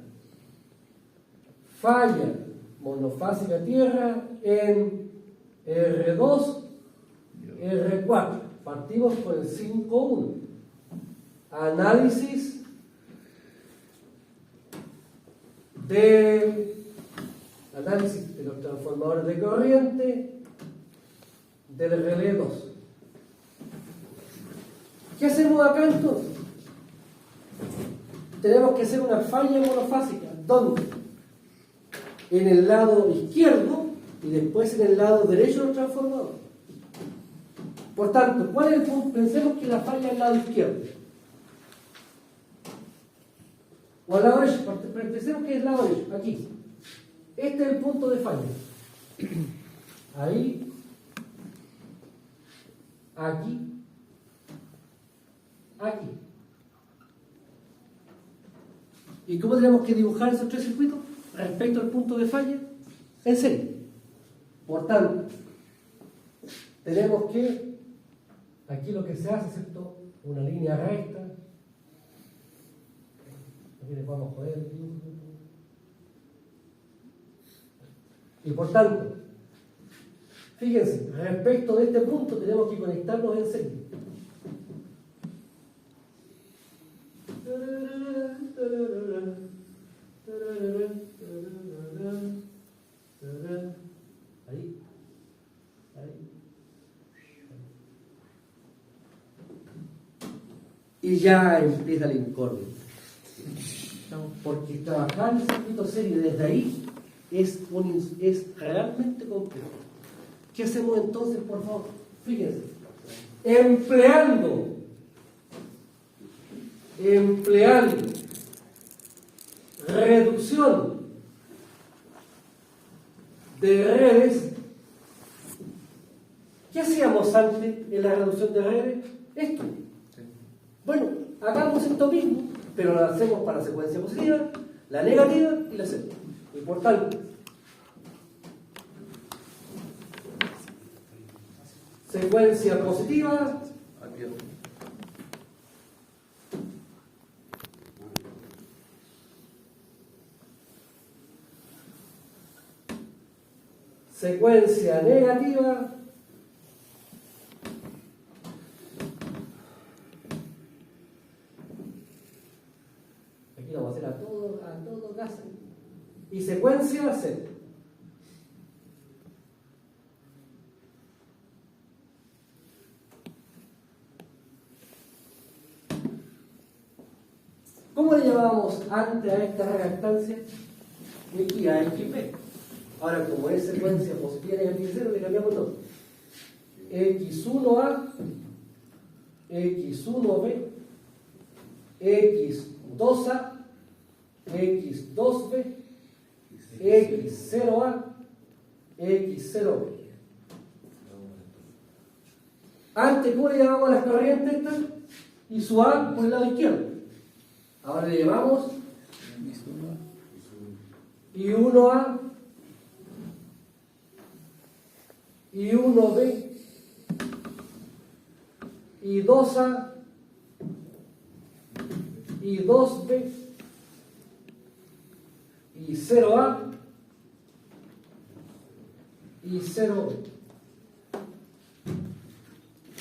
falla monofásica tierra en R2, R4. Partimos con el 5.1. Análisis de los transformadores de corriente del relé 2. ¿Qué hacemos acá entonces? Tenemos que hacer una falla monofásica. ¿Dónde? En el lado izquierdo y después en el lado derecho del transformador. Por tanto, ¿cuál es el punto? Pensemos que la falla es el lado izquierdo. O al lado derecho, pero pensemos que es el lado derecho, aquí. Este es el punto de falla. Ahí, aquí, aquí. ¿Y cómo tenemos que dibujar esos tres circuitos respecto al punto de falla? En serie. Por tanto, tenemos que, aquí lo que se hace, ¿cierto? Una línea recta. Aquí les vamos a joder el dibujo. Y por tanto, fíjense, respecto de este punto tenemos que conectarlos en serie. Ahí, ahí. Y ya empieza el incordio. Porque trabajar en el circuito serie desde ahí es realmente complejo. ¿Qué hacemos entonces, por favor? Fíjense, empleando reducción de redes. ¿Qué hacíamos antes en la reducción de redes? Esto. Bueno, hagamos esto mismo, pero lo hacemos para la secuencia positiva, la negativa y la cero. Importante. Secuencia positiva. Secuencia negativa. Aquí lo vamos a hacer a todo gas. Y secuencia cero. ¿Cómo le llamábamos antes a esta reactancia? Aquí a XP. Ahora, como es secuencia positiva y negativa cero, le cambiamos el nombre. X1A, X1B, X2A, X2B, X0A, X0B. Antes, ¿cómo le llamamos a las corrientes estas? Y su A por el lado izquierdo. Ahora le llamamos I1A, I1B, I2A, I2B, I0A, I0B.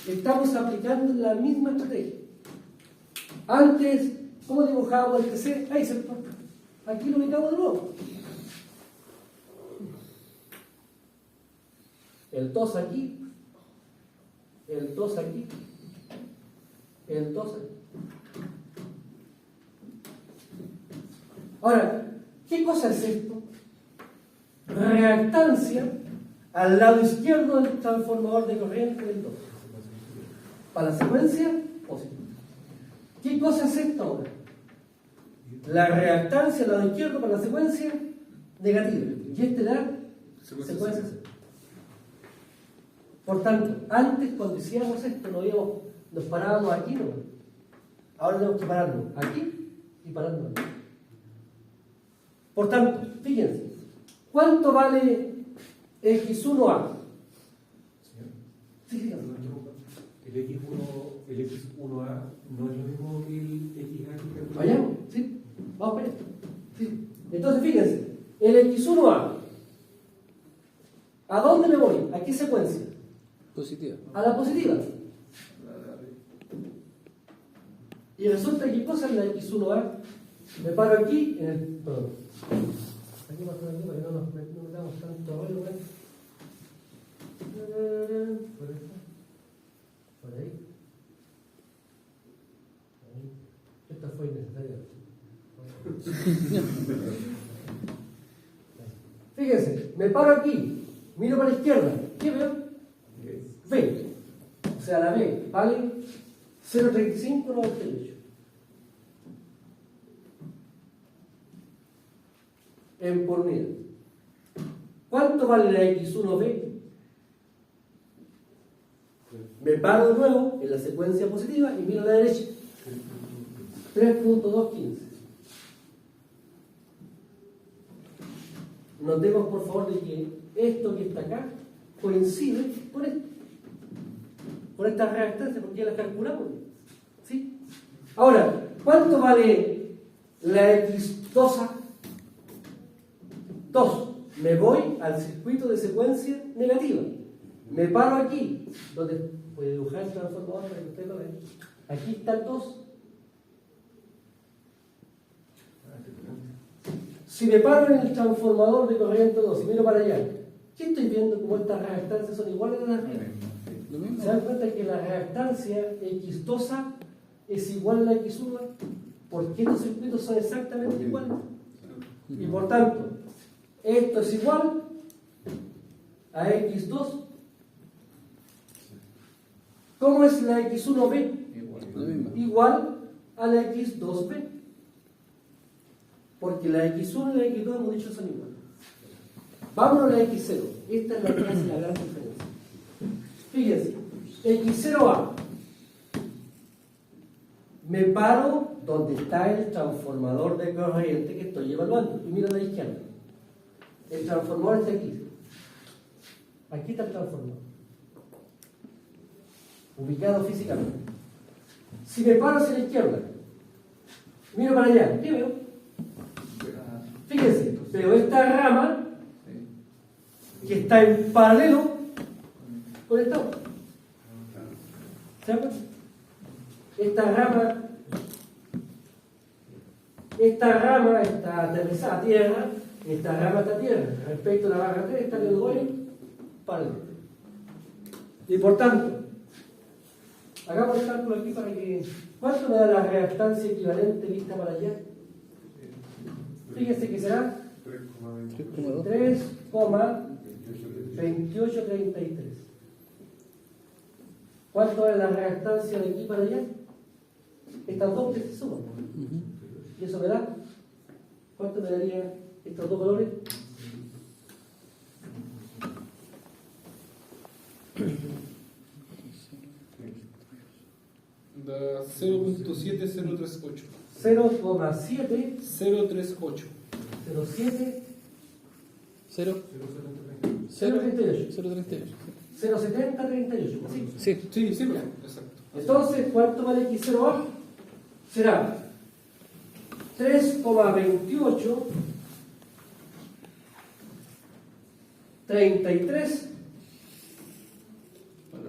Estamos aplicando la misma estrategia. Antes, ¿cómo dibujábamos el TC? Ahí se toca. Aquí lo ubicamos de nuevo. El 2 aquí, el 2 aquí, el 2 aquí. Ahora, ¿qué cosa es esto? reactancia al lado izquierdo del transformador de corriente del 2. Para la secuencia positiva. ¿Qué cosa es esto ahora? La reactancia al lado izquierdo para la secuencia negativa. Y este da secuencia cero. Por tanto, antes cuando hacíamos esto nos parábamos aquí, ¿no? Ahora tenemos que pararnos aquí y pararnos aquí. Por tanto, fíjense, ¿cuánto vale X1A? Sí, dígame. El X1A no es lo mismo que el XA. Vayamos, sí, vamos para esto. Sí. Entonces, fíjense, el X1A, ¿a dónde me voy? ¿A qué secuencia? Positiva. A la positiva. Y resulta que ¿qué cosa es la X1A? Me paro aquí en el. Perdón. Aquí más aquí para que no nos damos tanto rollo, ¿ves? Por ahí. Por ahí. Ahí. Esta fue innecesaria. Fíjense, me paro aquí, miro para la izquierda. ¿Qué veo? B. O sea, la B vale 0.3598. En por unidad. ¿Cuánto vale la X1B? Me paro de nuevo en la secuencia positiva y miro a la derecha. 3.215. Notemos por favor de que esto que está acá coincide con esto. Con esta reactancia, porque ya la calculamos. ¿Sí? Ahora, ¿cuánto vale la X2A? 2. Me voy al circuito de secuencia negativa. Me paro aquí, donde voy a dibujar el transformador para que ustedes lo vean. Aquí está el 2. Si me paro en el transformador de corriente 2 y miro para allá, ¿qué estoy viendo? Como estas reactancias son iguales a las mías. ¿Se dan cuenta que la reactancia X2A es igual a la X1A? Porque estos circuitos son exactamente iguales. Y por tanto, esto es igual a X2. ¿Cómo es la X1B? Igual a la X2B. Porque la X1 y la X2 hemos dicho son iguales. Vámonos a la X0. Esta es la gran diferencia. Fíjense, X0A. Me paro donde está el transformador de corriente que estoy evaluando. Y miro a la izquierda. El transformador está aquí. Aquí está el transformador. Ubicado físicamente. Si me paro hacia la izquierda, miro para allá, ¿qué veo? Fíjense, veo esta rama que está en paralelo con esta otra. ¿Se dan cuenta? Esta rama está aterrizada a tierra, esta rama está a tierra. Respecto a la barra 3 está en el doble paralelo. Y por tanto, hagamos el cálculo aquí para que. ¿Cuánto me da la reactancia equivalente vista para allá? Fíjense que será 3,2833. ¿Cuánto es la reactancia de aquí para allá? Estas dos que se suman. ¿Y eso me da? ¿Cuánto me daría estos dos valores? Da 0.7038. 0,7 038. 07 0. 038 0.38. 0,7038. ¿Sí? Sí. Sí, sí, exacto. Entonces, ¿cuánto vale X0A? Será 3,28 33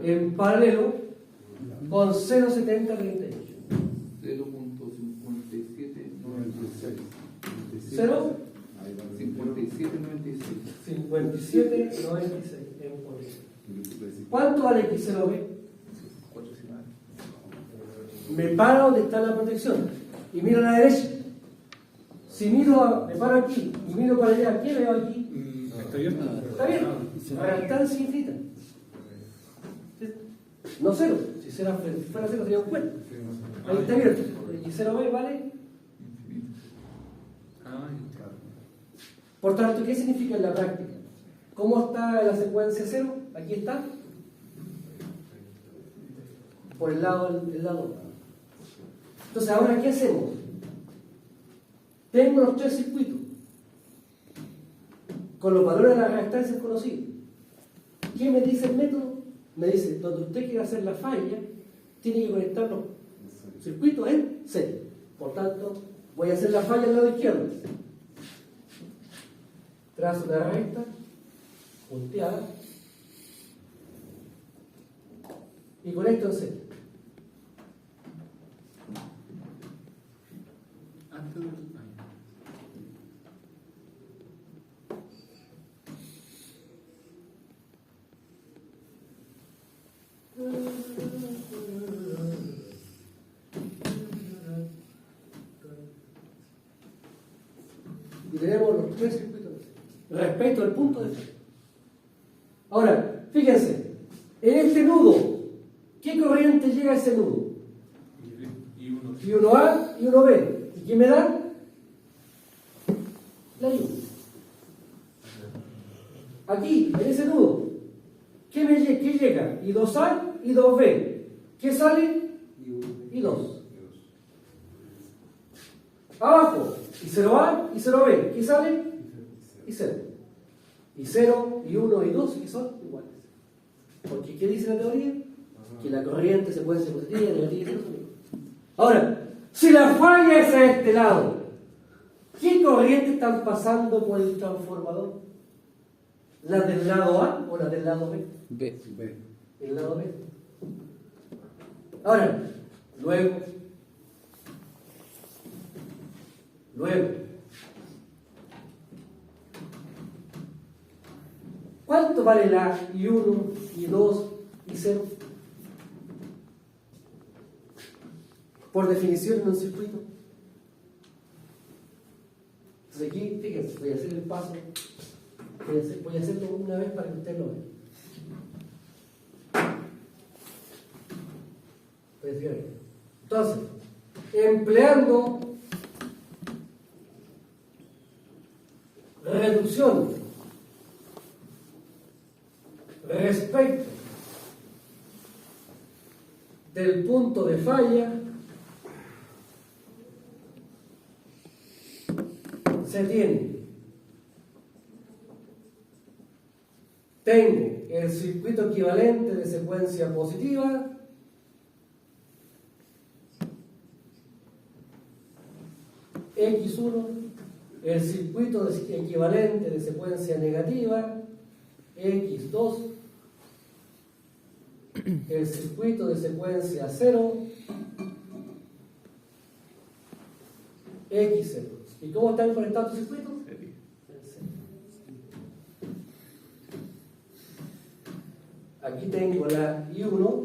en paralelo con 0,7038. 0.5796. 0, 5796. 57,96 en paralelo. ¿Cuánto vale X0B? 4 semanas. Me paro donde está la protección y miro a la derecha. Si me paro aquí y miro para allá, ¿qué veo aquí? ¿Está bien? Está bien, reactancia infinita. No cero, si fuera cero sería un cuerpo. Sí, no sé. Ahí está abierto. Y 0b vale. Ah, Por tanto, ¿qué significa en la práctica? ¿Cómo está la secuencia 0? Aquí está. Por el lado. Entonces, ahora, ¿qué hacemos? Tengo los tres circuitos con los valores de las reactancias conocidos. ¿Qué me dice el método? Me dice, donde usted quiera hacer la falla, tiene que conectar los circuitos en serie. Por tanto, voy a hacer la falla al lado izquierdo. Trazo una recta, punteada, y conecto en serie. antes del. Y tenemos los tres circuitos respecto al punto de fe. Ahora, fíjense, en este nudo, ¿qué corriente llega a ese nudo? Y uno. Y 1A y 1B. ¿Y qué me da? La I1. Aquí, en ese nudo, ¿qué llega? Y 2A y 2B. ¿Qué sale? Y 2. Abajo, y 0A y 0B. ¿Qué sale? Y 0. Y 0, y 1, y 2, y son iguales. Porque, ¿qué dice la teoría? Que la corriente se puede ser positiva y negativa. Ahora, si la falla es a este lado, ¿qué corriente están pasando por el transformador? ¿La del lado A o la del lado B? B. El lado B. Ahora, luego, ¿cuánto vale la I1, I2 y 0? Por definición en un circuito. Entonces aquí, fíjense, voy a hacer el paso. Voy a hacerlo una vez para que ustedes lo vean. Entonces, empleando reducción respecto del punto de falla, se tiene. Tengo el circuito equivalente de secuencia positiva X1, el circuito equivalente de secuencia negativa X2, el circuito de secuencia 0 X0. ¿Y cómo están conectados los circuitos? Aquí tengo la I1,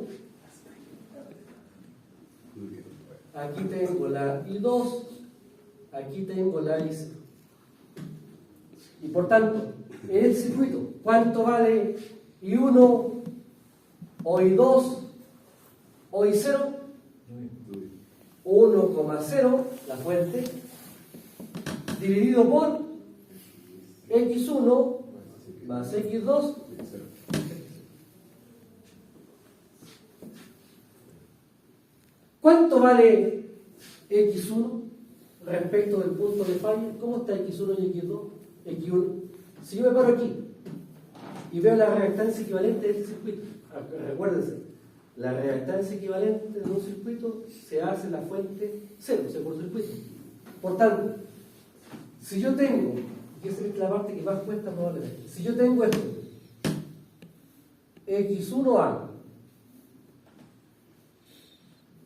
aquí tengo la I2, aquí tengo la I0. Y por tanto, en el circuito, ¿cuánto vale I1 o I2 o I0? 1,0 la fuente dividido por X1 más X2. ¿Cuánto vale X1 respecto del punto de falla? ¿Cómo está X1 y X2? X1. Si yo me paro aquí y veo la reactancia equivalente de este circuito, recuérdense, la reactancia equivalente de un circuito se hace en la fuente 0, o sea, por circuito. Por tanto, si yo tengo, y esa es la parte que más cuesta probablemente, si yo tengo esto, X1A,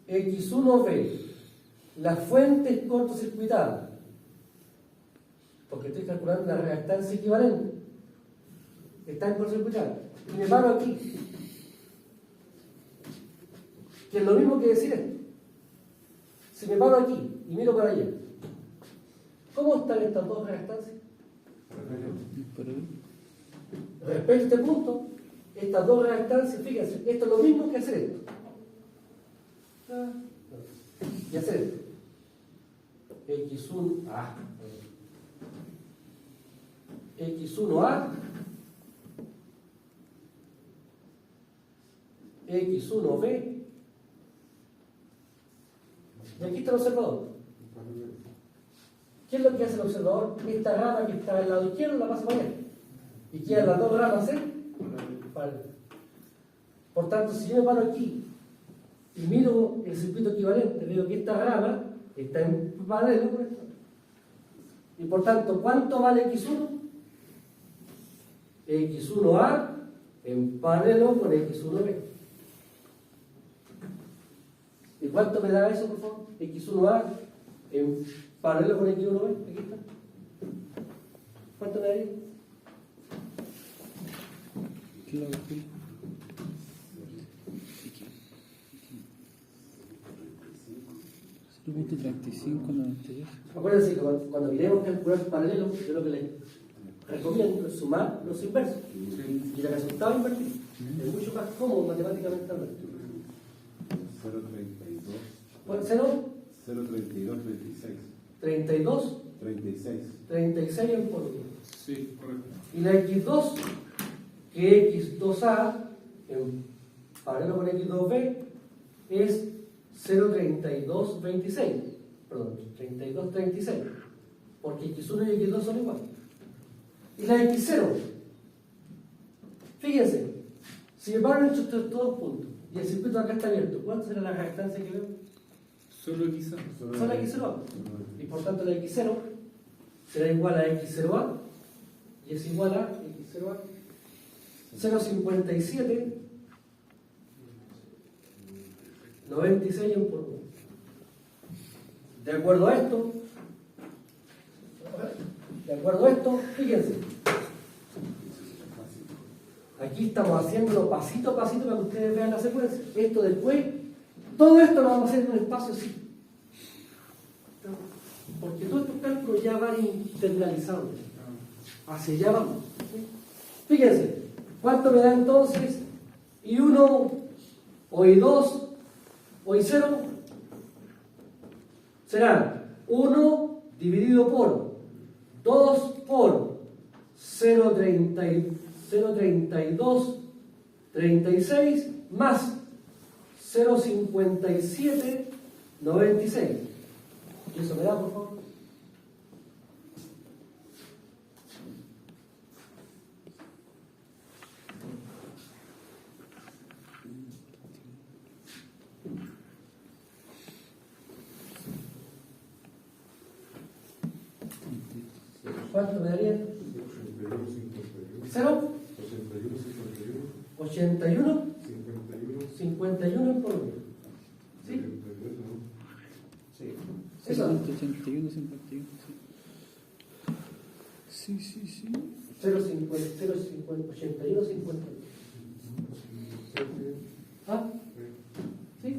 X1B, la fuente es cortocircuitada, porque estoy calculando la reactancia equivalente, está en cortocircuitada, y me paro aquí, que es lo mismo que decir esto. Si me paro aquí y miro para allá, ¿cómo están estas dos reactancias? Respecto a este punto, estas dos reactancias, fíjense, esto es lo mismo que hacer esto. Y hacer esto. X1A. X1A. X1B. Y aquí está el observador. ¿Qué es lo que hace el observador? Esta rama que está al lado izquierdo la pasa para allá. Y quedan las dos ramas en paralelo. Por tanto, si yo me paro aquí y miro el circuito equivalente, veo que esta rama está en paralelo con esto. Y por tanto, ¿cuánto vale X1? X1A en paralelo con X1B. ¿Y cuánto me da eso, por favor? X1A en paralelo con X1B. Aquí está. ¿Cuánto me daría? Punto 35, 92. Acuérdense que cuando queremos calcular paralelo, yo lo que les recomiendo es sumar los inversos. Y el resultado invertido. Es mucho más cómodo matemáticamente hablando. 0,32. ¿Cuál? 0, 0,32, 36. 32, 36. 36 en polvo. Sí, correcto. Y la X2, que X2A en paralelo con X2B es 0,3226. Perdón, 3236. Porque X1 y X2 son iguales. Y la X0, fíjense, si me paro entre estos dos puntos y el circuito acá está abierto, ¿cuánto será la reactancia que veo? Solo quizá. Son la X0A. Y por tanto la X0 será igual a X0A y es igual a X0A 0,57 96 en polvo. De acuerdo a esto, fíjense. Aquí estamos haciéndolo pasito a pasito para que ustedes vean la secuencia. Esto después, todo esto lo vamos a hacer en un espacio así. Porque todos estos cálculos ya van internalizados. Hacia allá vamos. Fíjense, ¿cuánto me da entonces I1 o I2 o I0? Será 1 dividido por 2 por 0,3236 más 0,5796. ¿Y eso me da, por favor? ¿Cuánto me daría? 0, 81, 51 en polvo. ¿Sí? Sí. Eso. 81, 51. Sí, sí, sí. 0,50, 81, 50. ¿Ah? ¿Sí?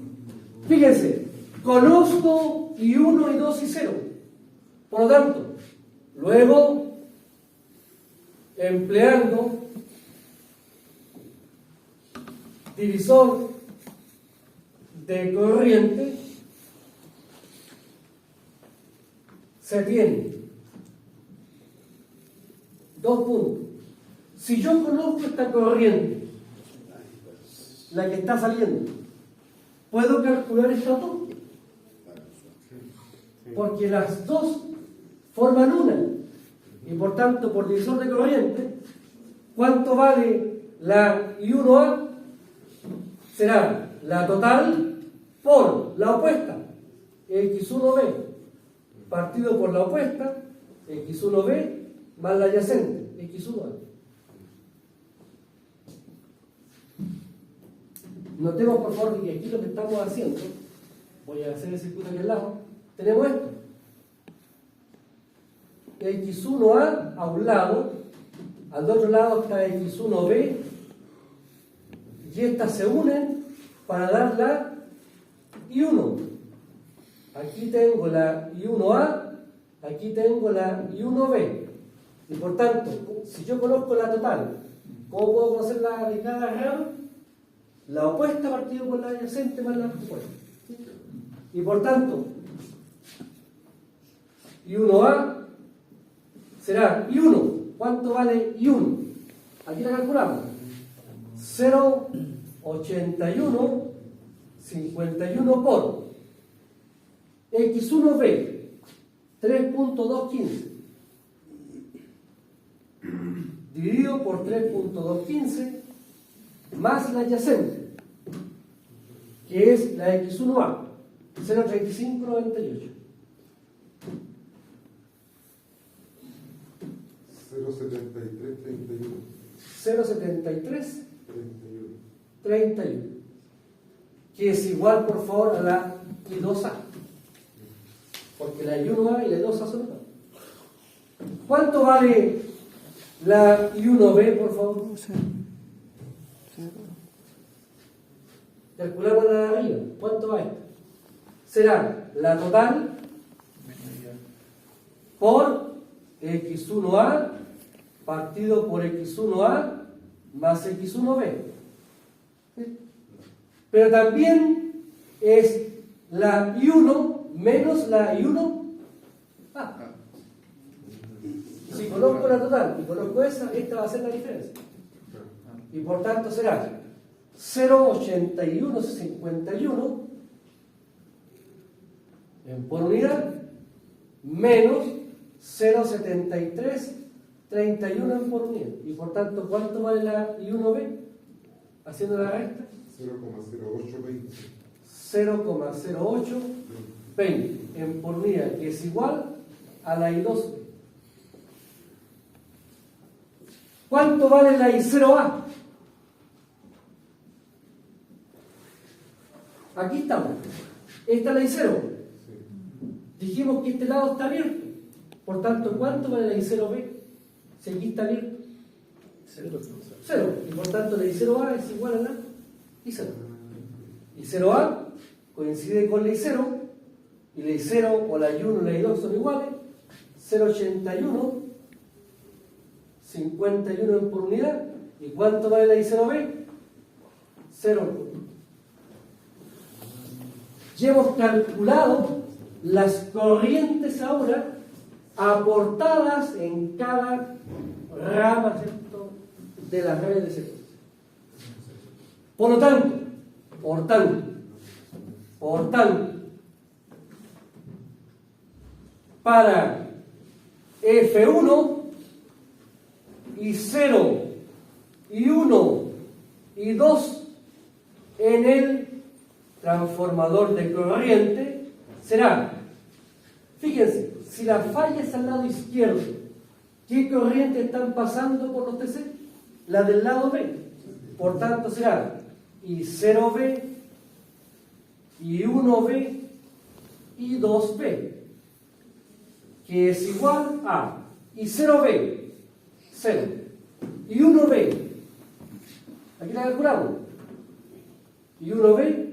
Fíjense, conozco I1, I2 y 0. Por lo tanto, luego, empleando divisor de corriente, se tiene dos puntos. Si yo conozco esta corriente, la que está saliendo, ¿puedo calcular estas dos? Porque las dos forman una. Y por tanto, por divisor de corriente, ¿cuánto vale la I1A? Será la total por la opuesta, X1B, partido por la opuesta, X1B, más la adyacente, X1A. Notemos por favor que aquí lo que estamos haciendo, voy a hacer el circuito aquí al lado, tenemos esto. X1A a un lado, al otro lado está X1B, y estas se unen para dar la I1. Aquí tengo la I1A, aquí tengo la I1B. Y por tanto, si yo conozco la total ¿Cómo puedo conocer la de cada rama? La opuesta partido por la adyacente más la opuesta. Y por tanto, I1A será I1. ¿Cuánto vale I1? Aquí la calculamos. 0,81 51 por X1B 3.215 dividido por 3.215 más la adyacente, que es la X1A, 0,3598. 0,7331. 0,7331, 31. que es igual, por favor, a la I2A, porque la I1A y la I2A son iguales. ¿Cuánto vale la I1B, por favor? O sea, Calculamos la de arriba. ¿Cuánto va esto? Será la total por X1A partido por X1A más X1B. ¿Sí? Pero también es la I1 menos la I1A. Si conozco la total y conozco esa, esta va a ser la diferencia. Y por tanto será 0,8151 por unidad menos 0,7331 por unidad. Y por tanto, ¿cuánto vale la I1B? Haciendo la resta. 0,0820. 0,0820 en por unidad, que es igual a la I2B. ¿Cuánto vale la I0A? Aquí estamos. Esta es la I0. Dijimos que este lado está abierto. Por tanto, ¿cuánto vale la I0B? Si aquí está abierto. 0. Y por tanto, la I0A es igual a la I0. I0A coincide con la I0. Y la I0 o la I1 y la I2 son iguales. 0,81 51 en por unidad. ¿Y cuánto vale la I0B? 0. Ya hemos calculado las corrientes ahora aportadas en cada rama, ¿cierto?, de las redes de secuencia. Por tanto, para F1 y 0 y 1 y 2 en el transformador de corriente será, fíjense, si la falla es al lado izquierdo, ¿qué corriente están pasando por los TC? La del lado B. Por tanto será I0B, I1B y 2B, que es igual a I0B, 0, I1B, aquí la calculamos, I1B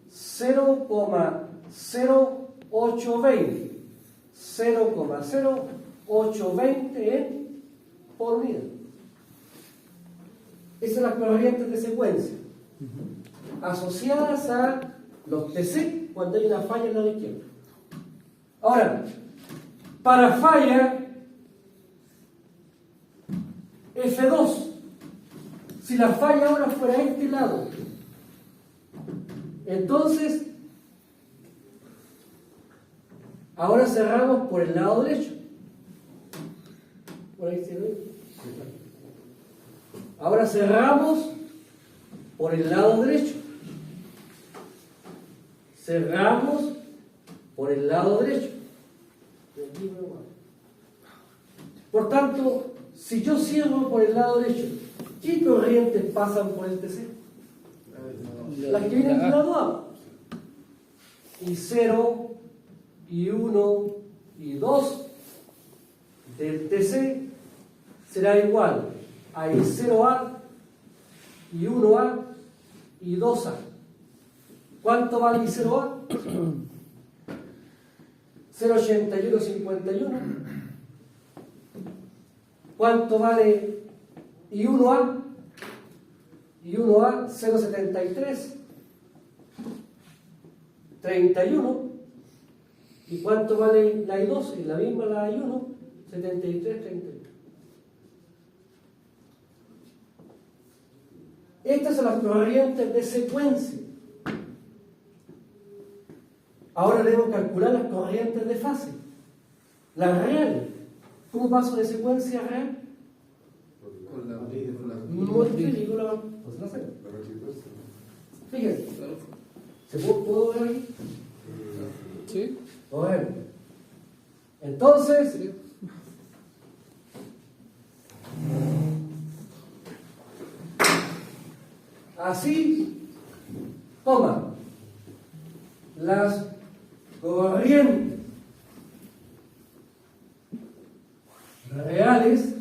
0,0820, 0,0820 en por unidad. Esas son las corrientes de secuencia asociadas a los TC cuando hay una falla en la izquierda. Ahora, para falla F2, si la falla ahora fuera a este lado, entonces ahora cerramos por el lado derecho. Por ahí se ve. Ahora cerramos por el lado derecho. Cerramos por el lado derecho. Por tanto, si yo cierro por el lado derecho, ¿qué corrientes pasan por el TC? Las que vienen del lado A. Y 0, y 1, y 2 del TC será igual a I0A, y 1A, y 2A. ¿Cuánto vale I0A? 0,8151. ¿Cuánto vale I1A? y 1A 0,73, 31. ¿Y cuánto vale la I2? Es la misma la I1, 73, 31. Estas son las corrientes de secuencia. Ahora debemos calcular las corrientes de fase, las reales. ¿Cómo paso de secuencia a real? Con la Multiplico pues no sé. Fíjense, ¿puedo ver aquí? ¿Sí? Bueno, entonces, así, las corrientes reales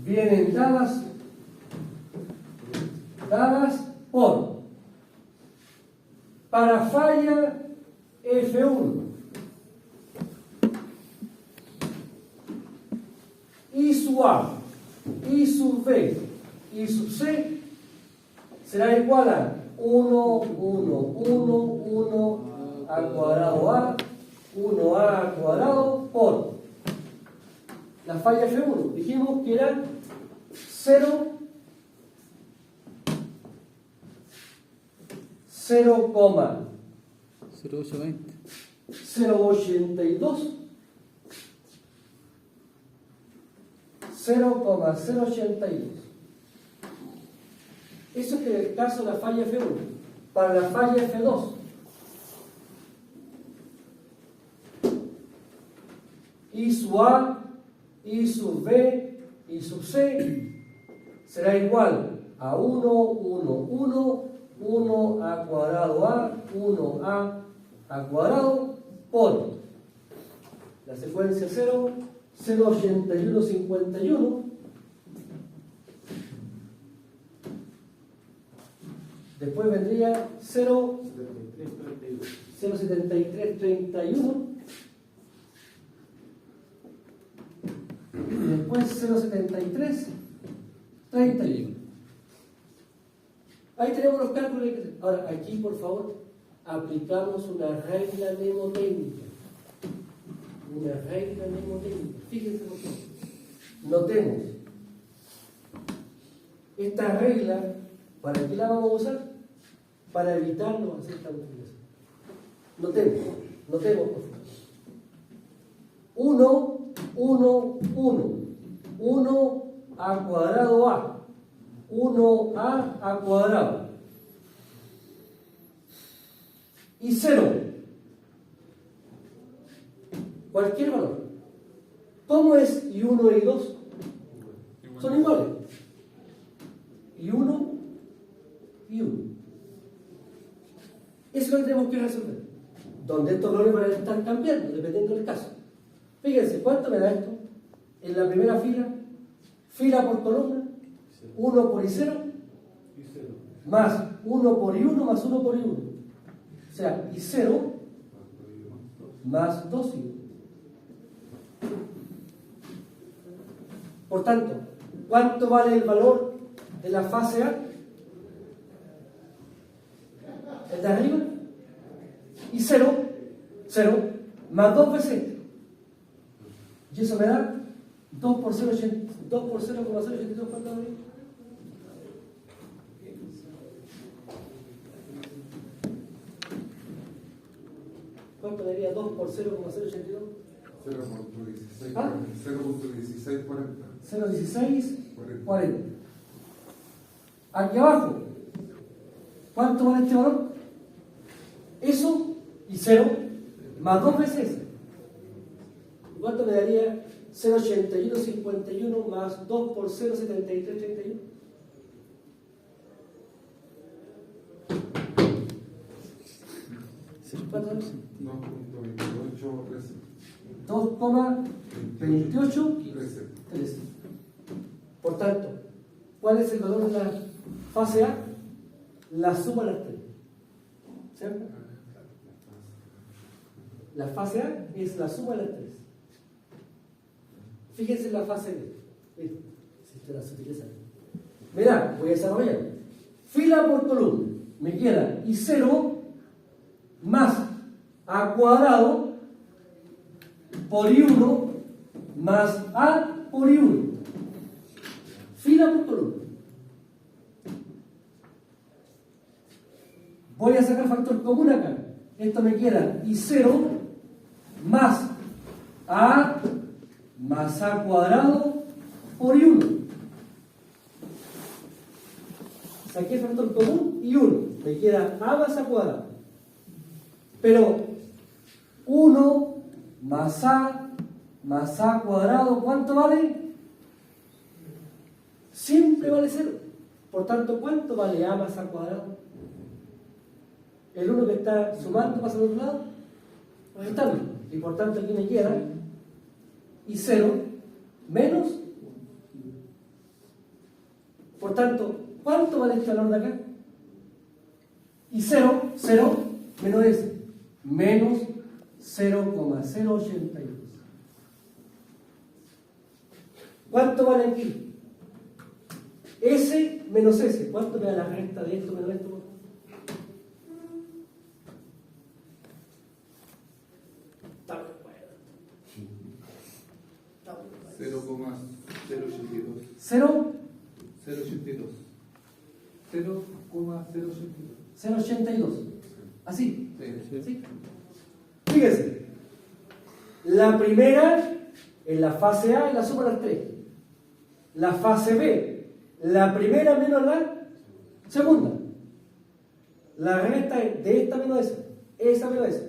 vienen dadas por, para falla F1, I sub A, I sub B, I sub C será igual a 1, 1, 1, 1 al cuadrado A, 1A al cuadrado por la falla F1. Dijimos que era 0,820. 0,82, 0,082. Eso es en el caso de la falla F1. Para la falla F2, I sub A, I sub B, I sub C será igual a 1, 1, 1, 1 a cuadrado A, 1A al cuadrado por la secuencia 0, 0,81, 51. Después vendría 0,73, 31. Y después 0,73, 31. Ahí tenemos los cálculos que hay que hacer. Ahora, aquí, por favor, aplicamos una regla mnemotécnica. Una regla mnemotécnica. Fíjense por favor. Notemos. Esta regla, ¿para qué la vamos a usar? Para evitarnos hacer esta multiplicación. Notemos, por favor. 1, 1, 1. 1 a cuadrado A. 1A al cuadrado. Y 0. Cualquier valor. ¿Cómo es I1 y 2? Son iguales. I1 y 1. Eso es lo que tenemos que resolver. Donde estos valores van a estar cambiando, dependiendo del caso. Fíjense, ¿cuánto me da esto? En la primera fila por columna, 1 por I0, más 1 por I1 más 1 por I1. O sea, I0 más 2I1. Por tanto, ¿cuánto vale el valor de la fase A? ¿El de arriba? I0, 0, más 2 veces este. Y eso me da 2 por 0,82, ¿cuánto da? ¿Cuánto daría 2 por 0,082? 0.1640. ¿Ah? 0,1640. Aquí abajo, ¿cuánto vale este valor? Eso y 0 más 2 veces. ¿Cuánto me daría 0,8151 más 2 por 0,7331? ¿Cuánto es? 2,2813. Por tanto, ¿cuál es el valor de la fase A? La suma de las tres. ¿Cierto? La fase A es la suma de las tres. Fíjense en la fase B. Si te la sutileza. me da, voy a desarrollar, fila por columna, me queda I0 más A cuadrado por I1 más A por I1. Fila por columna. Voy a sacar factor común acá. Esto me queda I0 más A más A cuadrado por I1. Saqué factor común y 1. Me queda A más A cuadrado. Pero 1 más A cuadrado, ¿cuánto vale? Siempre vale 0. Por tanto, ¿cuánto vale A más A cuadrado? El 1 que está sumando pasa al otro lado, restando. Y por tanto aquí me queda I0 menos. Por tanto, ¿cuánto vale este valor de acá? I0, 0 menos S, menos 0,082. ¿Cuánto vale aquí? S menos S. ¿Cuánto me da la resta de esto menos esto? Está muy bueno. 0,082. 0, 0,82. 0,082. 0,82. Así. Sí. ¿Sí? Fíjense. La primera en la fase A es la suma de las 3. La fase B, la primera menos la segunda. La resta es de esta menos esa menos esa.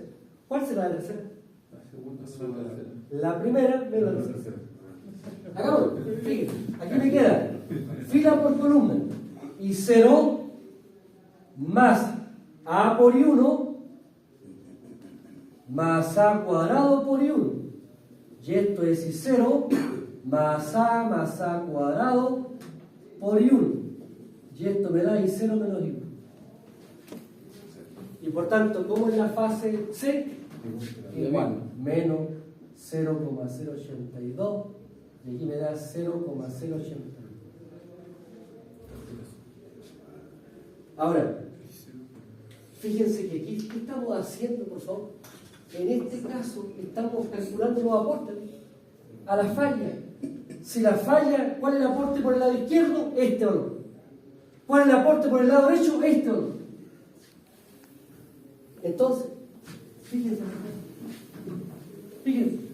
¿Cuál será la tercera? La segunda será la tercera. La primera menos la tercera. Hagamos. Fíjense. Aquí me queda fila por columna y 0 más A por I1 más A cuadrado por I1. Y esto es I0 más A cuadrado por I1. Y esto me da I0 menos I1. Y por tanto, como en la fase C, igual, menos 0,082. Y aquí me da 0,082. Ahora, fíjense que aquí, ¿qué estamos haciendo, por favor? En este caso, estamos calculando los aportes a la falla. Si la falla, ¿cuál es el aporte por el lado izquierdo? Este valor. ¿Cuál es el aporte por el lado derecho? Este valor. Entonces, fíjense. Fíjense.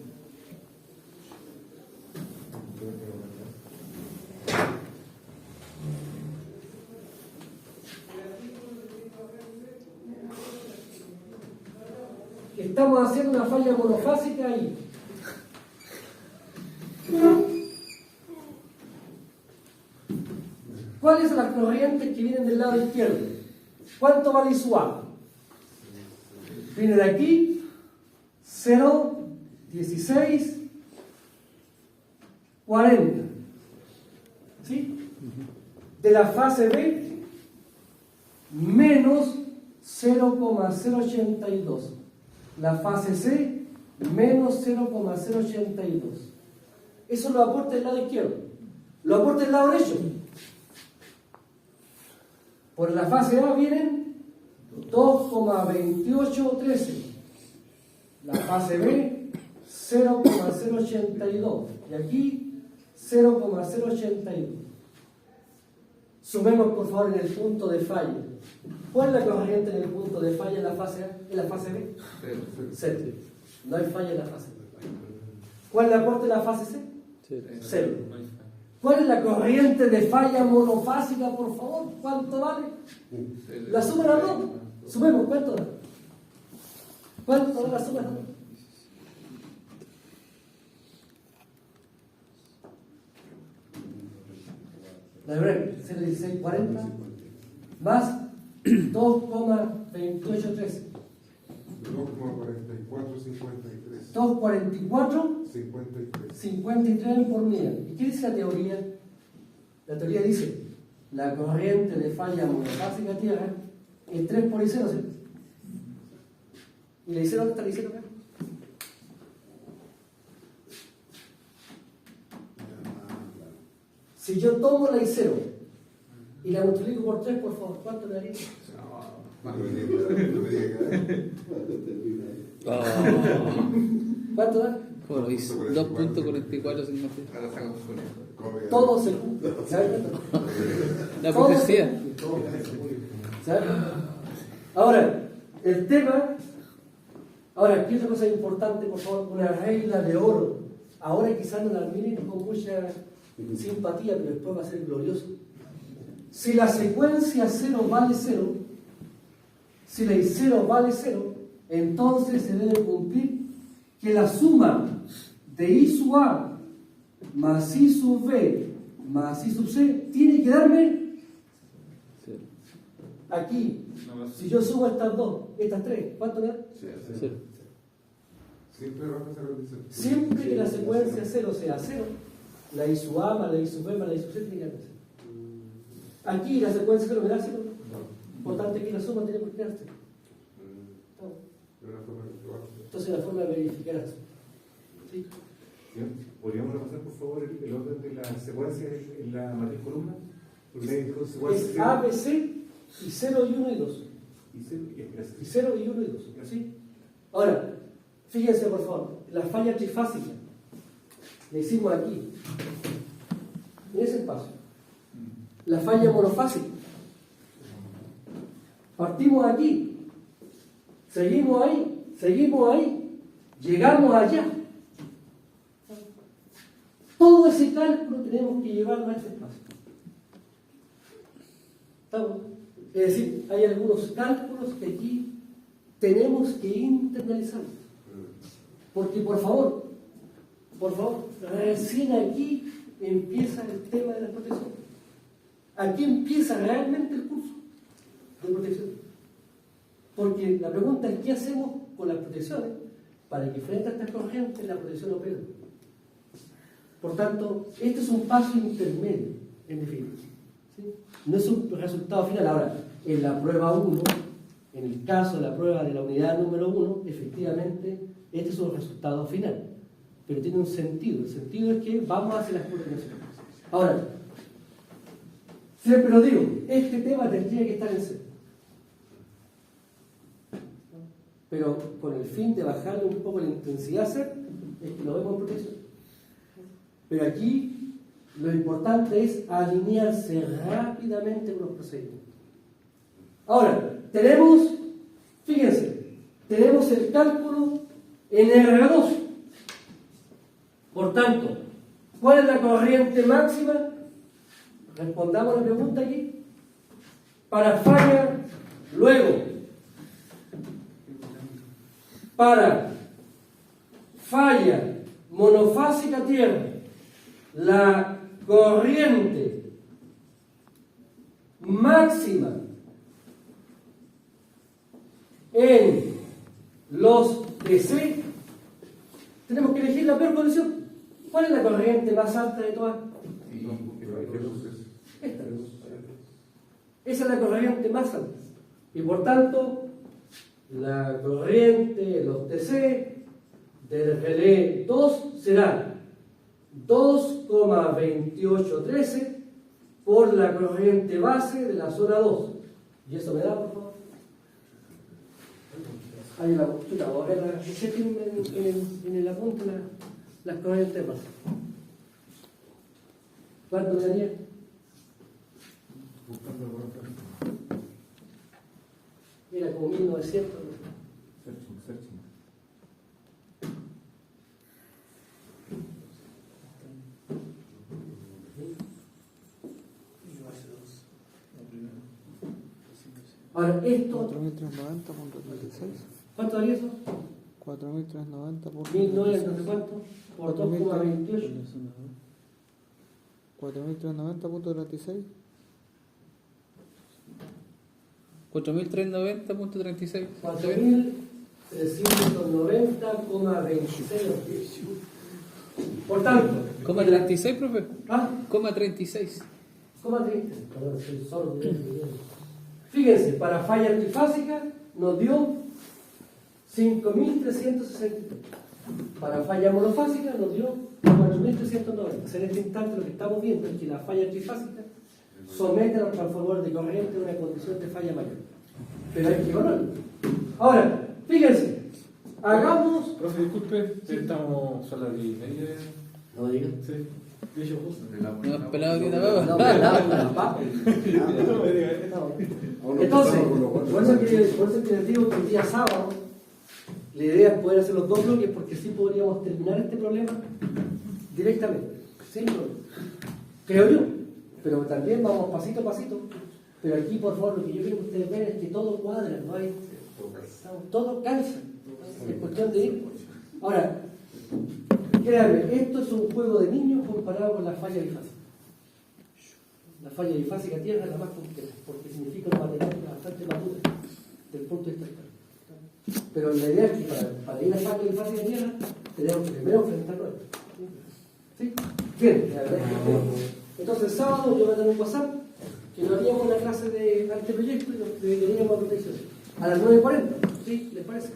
Estamos haciendo una falla monofásica ahí. ¿Cuáles son las corrientes que vienen del lado izquierdo? ¿Cuánto vale su A? Viene de aquí, 0, 16, 40. ¿Sí? De la fase B, menos 0,082. La fase C, menos 0,082. Eso lo aporta el lado izquierdo. Lo aporta el lado derecho. Por la fase A vienen 2,2813. La fase B, 0,082. Y aquí, 0,082. Sumemos, por favor, en el punto de falla. ¿Cuál es la corriente en el punto de falla en la fase A? ¿En la fase B? 0. No hay falla en la fase B. ¿Cuál es el aporte de la fase C? 0. ¿Cuál es la corriente de falla monofásica, por favor? ¿Cuánto vale? La suma de las dos. Sumemos, ¿cuánto da? ¿Cuánto da la suma de las dos? La de 0,1640 más 2,2813. 2,4453. 2,44 53. 53 por unidad. ¿Y qué dice la teoría? La teoría dice, la corriente de falla monofásica a tierra es 3 por I0, ¿sí? ¿Y la I0 dónde está la I0 acá? Si yo tomo la I0 Y la multiplico por 3, por favor. ¿Cuánto me daría? No me diga que ¿Cuánto da? Bueno, hizo 2.44 sin meter. ahora sacamos con esto. Todo se cumple. ¿Sabes cuánto? La Todo se profecía. cumple. ¿Sabes? Ahora, el tema. Ahora, aquí otra cosa importante, por favor, una regla de oro. Ahora quizás no la miren con mucha simpatía, pero después va a ser glorioso. Si la secuencia 0 vale 0, si la I0 vale 0, entonces se debe cumplir que la suma de I sub A más I sub B más I sub C tiene que darme aquí. Si yo sumo estas dos, estas tres, ¿cuánto me da? Cero. Siempre bajo esa condición. Siempre que la secuencia 0 sea 0, la I sub A más la I sub B más la I sub C tiene que dar 0. Aquí la secuencia 0 me da 0. Por tanto, aquí la suma tiene que dar 0. De una forma que trabajo. Entonces la forma de verificar eso. ¿Sí? Bien. ¿Podríamos repasar, por favor, el orden de las secuencias en la matriz columna? Porque me dijo secuencia Es A, B, C y 0 y 1 y 2. y 0 y gracias. Y 0 y 1 y 2. ¿Sí? Ahora, fíjense por favor, la falla trifásica la hicimos aquí, en ese espacio. La falla monofásica. Partimos aquí, seguimos ahí, llegamos allá. Todo ese cálculo tenemos que llevarlo a este espacio. ¿Estamos? Es decir, hay algunos cálculos que aquí tenemos que internalizar. Porque, por favor, recién aquí empieza el tema de la protección. Aquí empieza realmente el curso de protección. Porque la pregunta es, ¿qué hacemos con las protecciones para que frente a estas corrientes la protección opere? Por tanto, este es un paso intermedio, en definitiva. ¿Sí? No es un resultado final. Ahora, en la prueba 1, en el caso de la prueba de la unidad número 1, efectivamente, este es un resultado final. Pero tiene un sentido. El sentido es que vamos hacia las protecciones. Ahora, siempre lo digo, este tema tendría que estar en C. Pero con el fin de bajarle un poco la intensidad C, es que lo vemos en protección. Pero aquí lo importante es alinearse rápidamente con los procedimientos. Ahora, fíjense, tenemos el cálculo en R2. Por tanto, ¿cuál es la corriente máxima? Respondamos la pregunta aquí. Para falla, luego. Para falla monofásica tierra, la corriente máxima en los DC, tenemos que elegir la peor condición. ¿Cuál es la corriente más alta de todas? Esta. Esa es la corriente más alta. Y por tanto, la corriente en los TC del relé 2 será 2,2813 por la corriente base de la zona 2. ¿Y eso me da, por favor? Ahí la chuta, voy a ver en el apunte las corrientes base. ¿Cuánto me daría? Era como 1900. Searching. Ahora, esto, 4.390.36. ¿cuánto daría eso? 4.390 por 1900, ¿cuánto? Por 2,28. 4.390.36. 4.390.36. 4.390,26. Por tanto, ¿Coma 36, profe? ¿ah? Coma 36. Coma 30. Perdón, soy sordo. Fíjense, para falla trifásica nos dio 5.363. Para falla monofásica nos dio 4.390. En este instante lo que estamos viendo es que la falla trifásica somete a los transformadores de corriente a una condición de falla mayor. Pero hay que evaluarlo. Ahora, fíjense, hagamos. Profe, disculpe, son las 10:30. No digan. Sí, dicho justo. No has pelado ni una No, baba. pero nada, papá. Entonces, por eso es que les digo que el día sábado la idea es poder hacer los dos bloques porque sí podríamos terminar este problema directamente, sin problema. Creo yo, pero también vamos pasito a pasito. Pero aquí, por favor, lo que yo quiero que ustedes vean es que todo cuadra, no hay, todo calza. Es cuestión de ir. Ahora, créanme, esto es un juego de niños comparado con la falla bifásica. La falla bifásica tierra es la más compleja, porque significa un material bastante maduro desde el punto de vista histórico. Pero la idea es que para ir a falla bifásica tierra, tenemos que primero enfrentarlo a esto. ¿Sí? Bien, la verdad es que entonces el sábado yo voy a dar un WhatsApp que nos haríamos una clase de anteproyecto y nos dedicaríamos a protección. A las 9:40, ¿sí? ¿Les parece?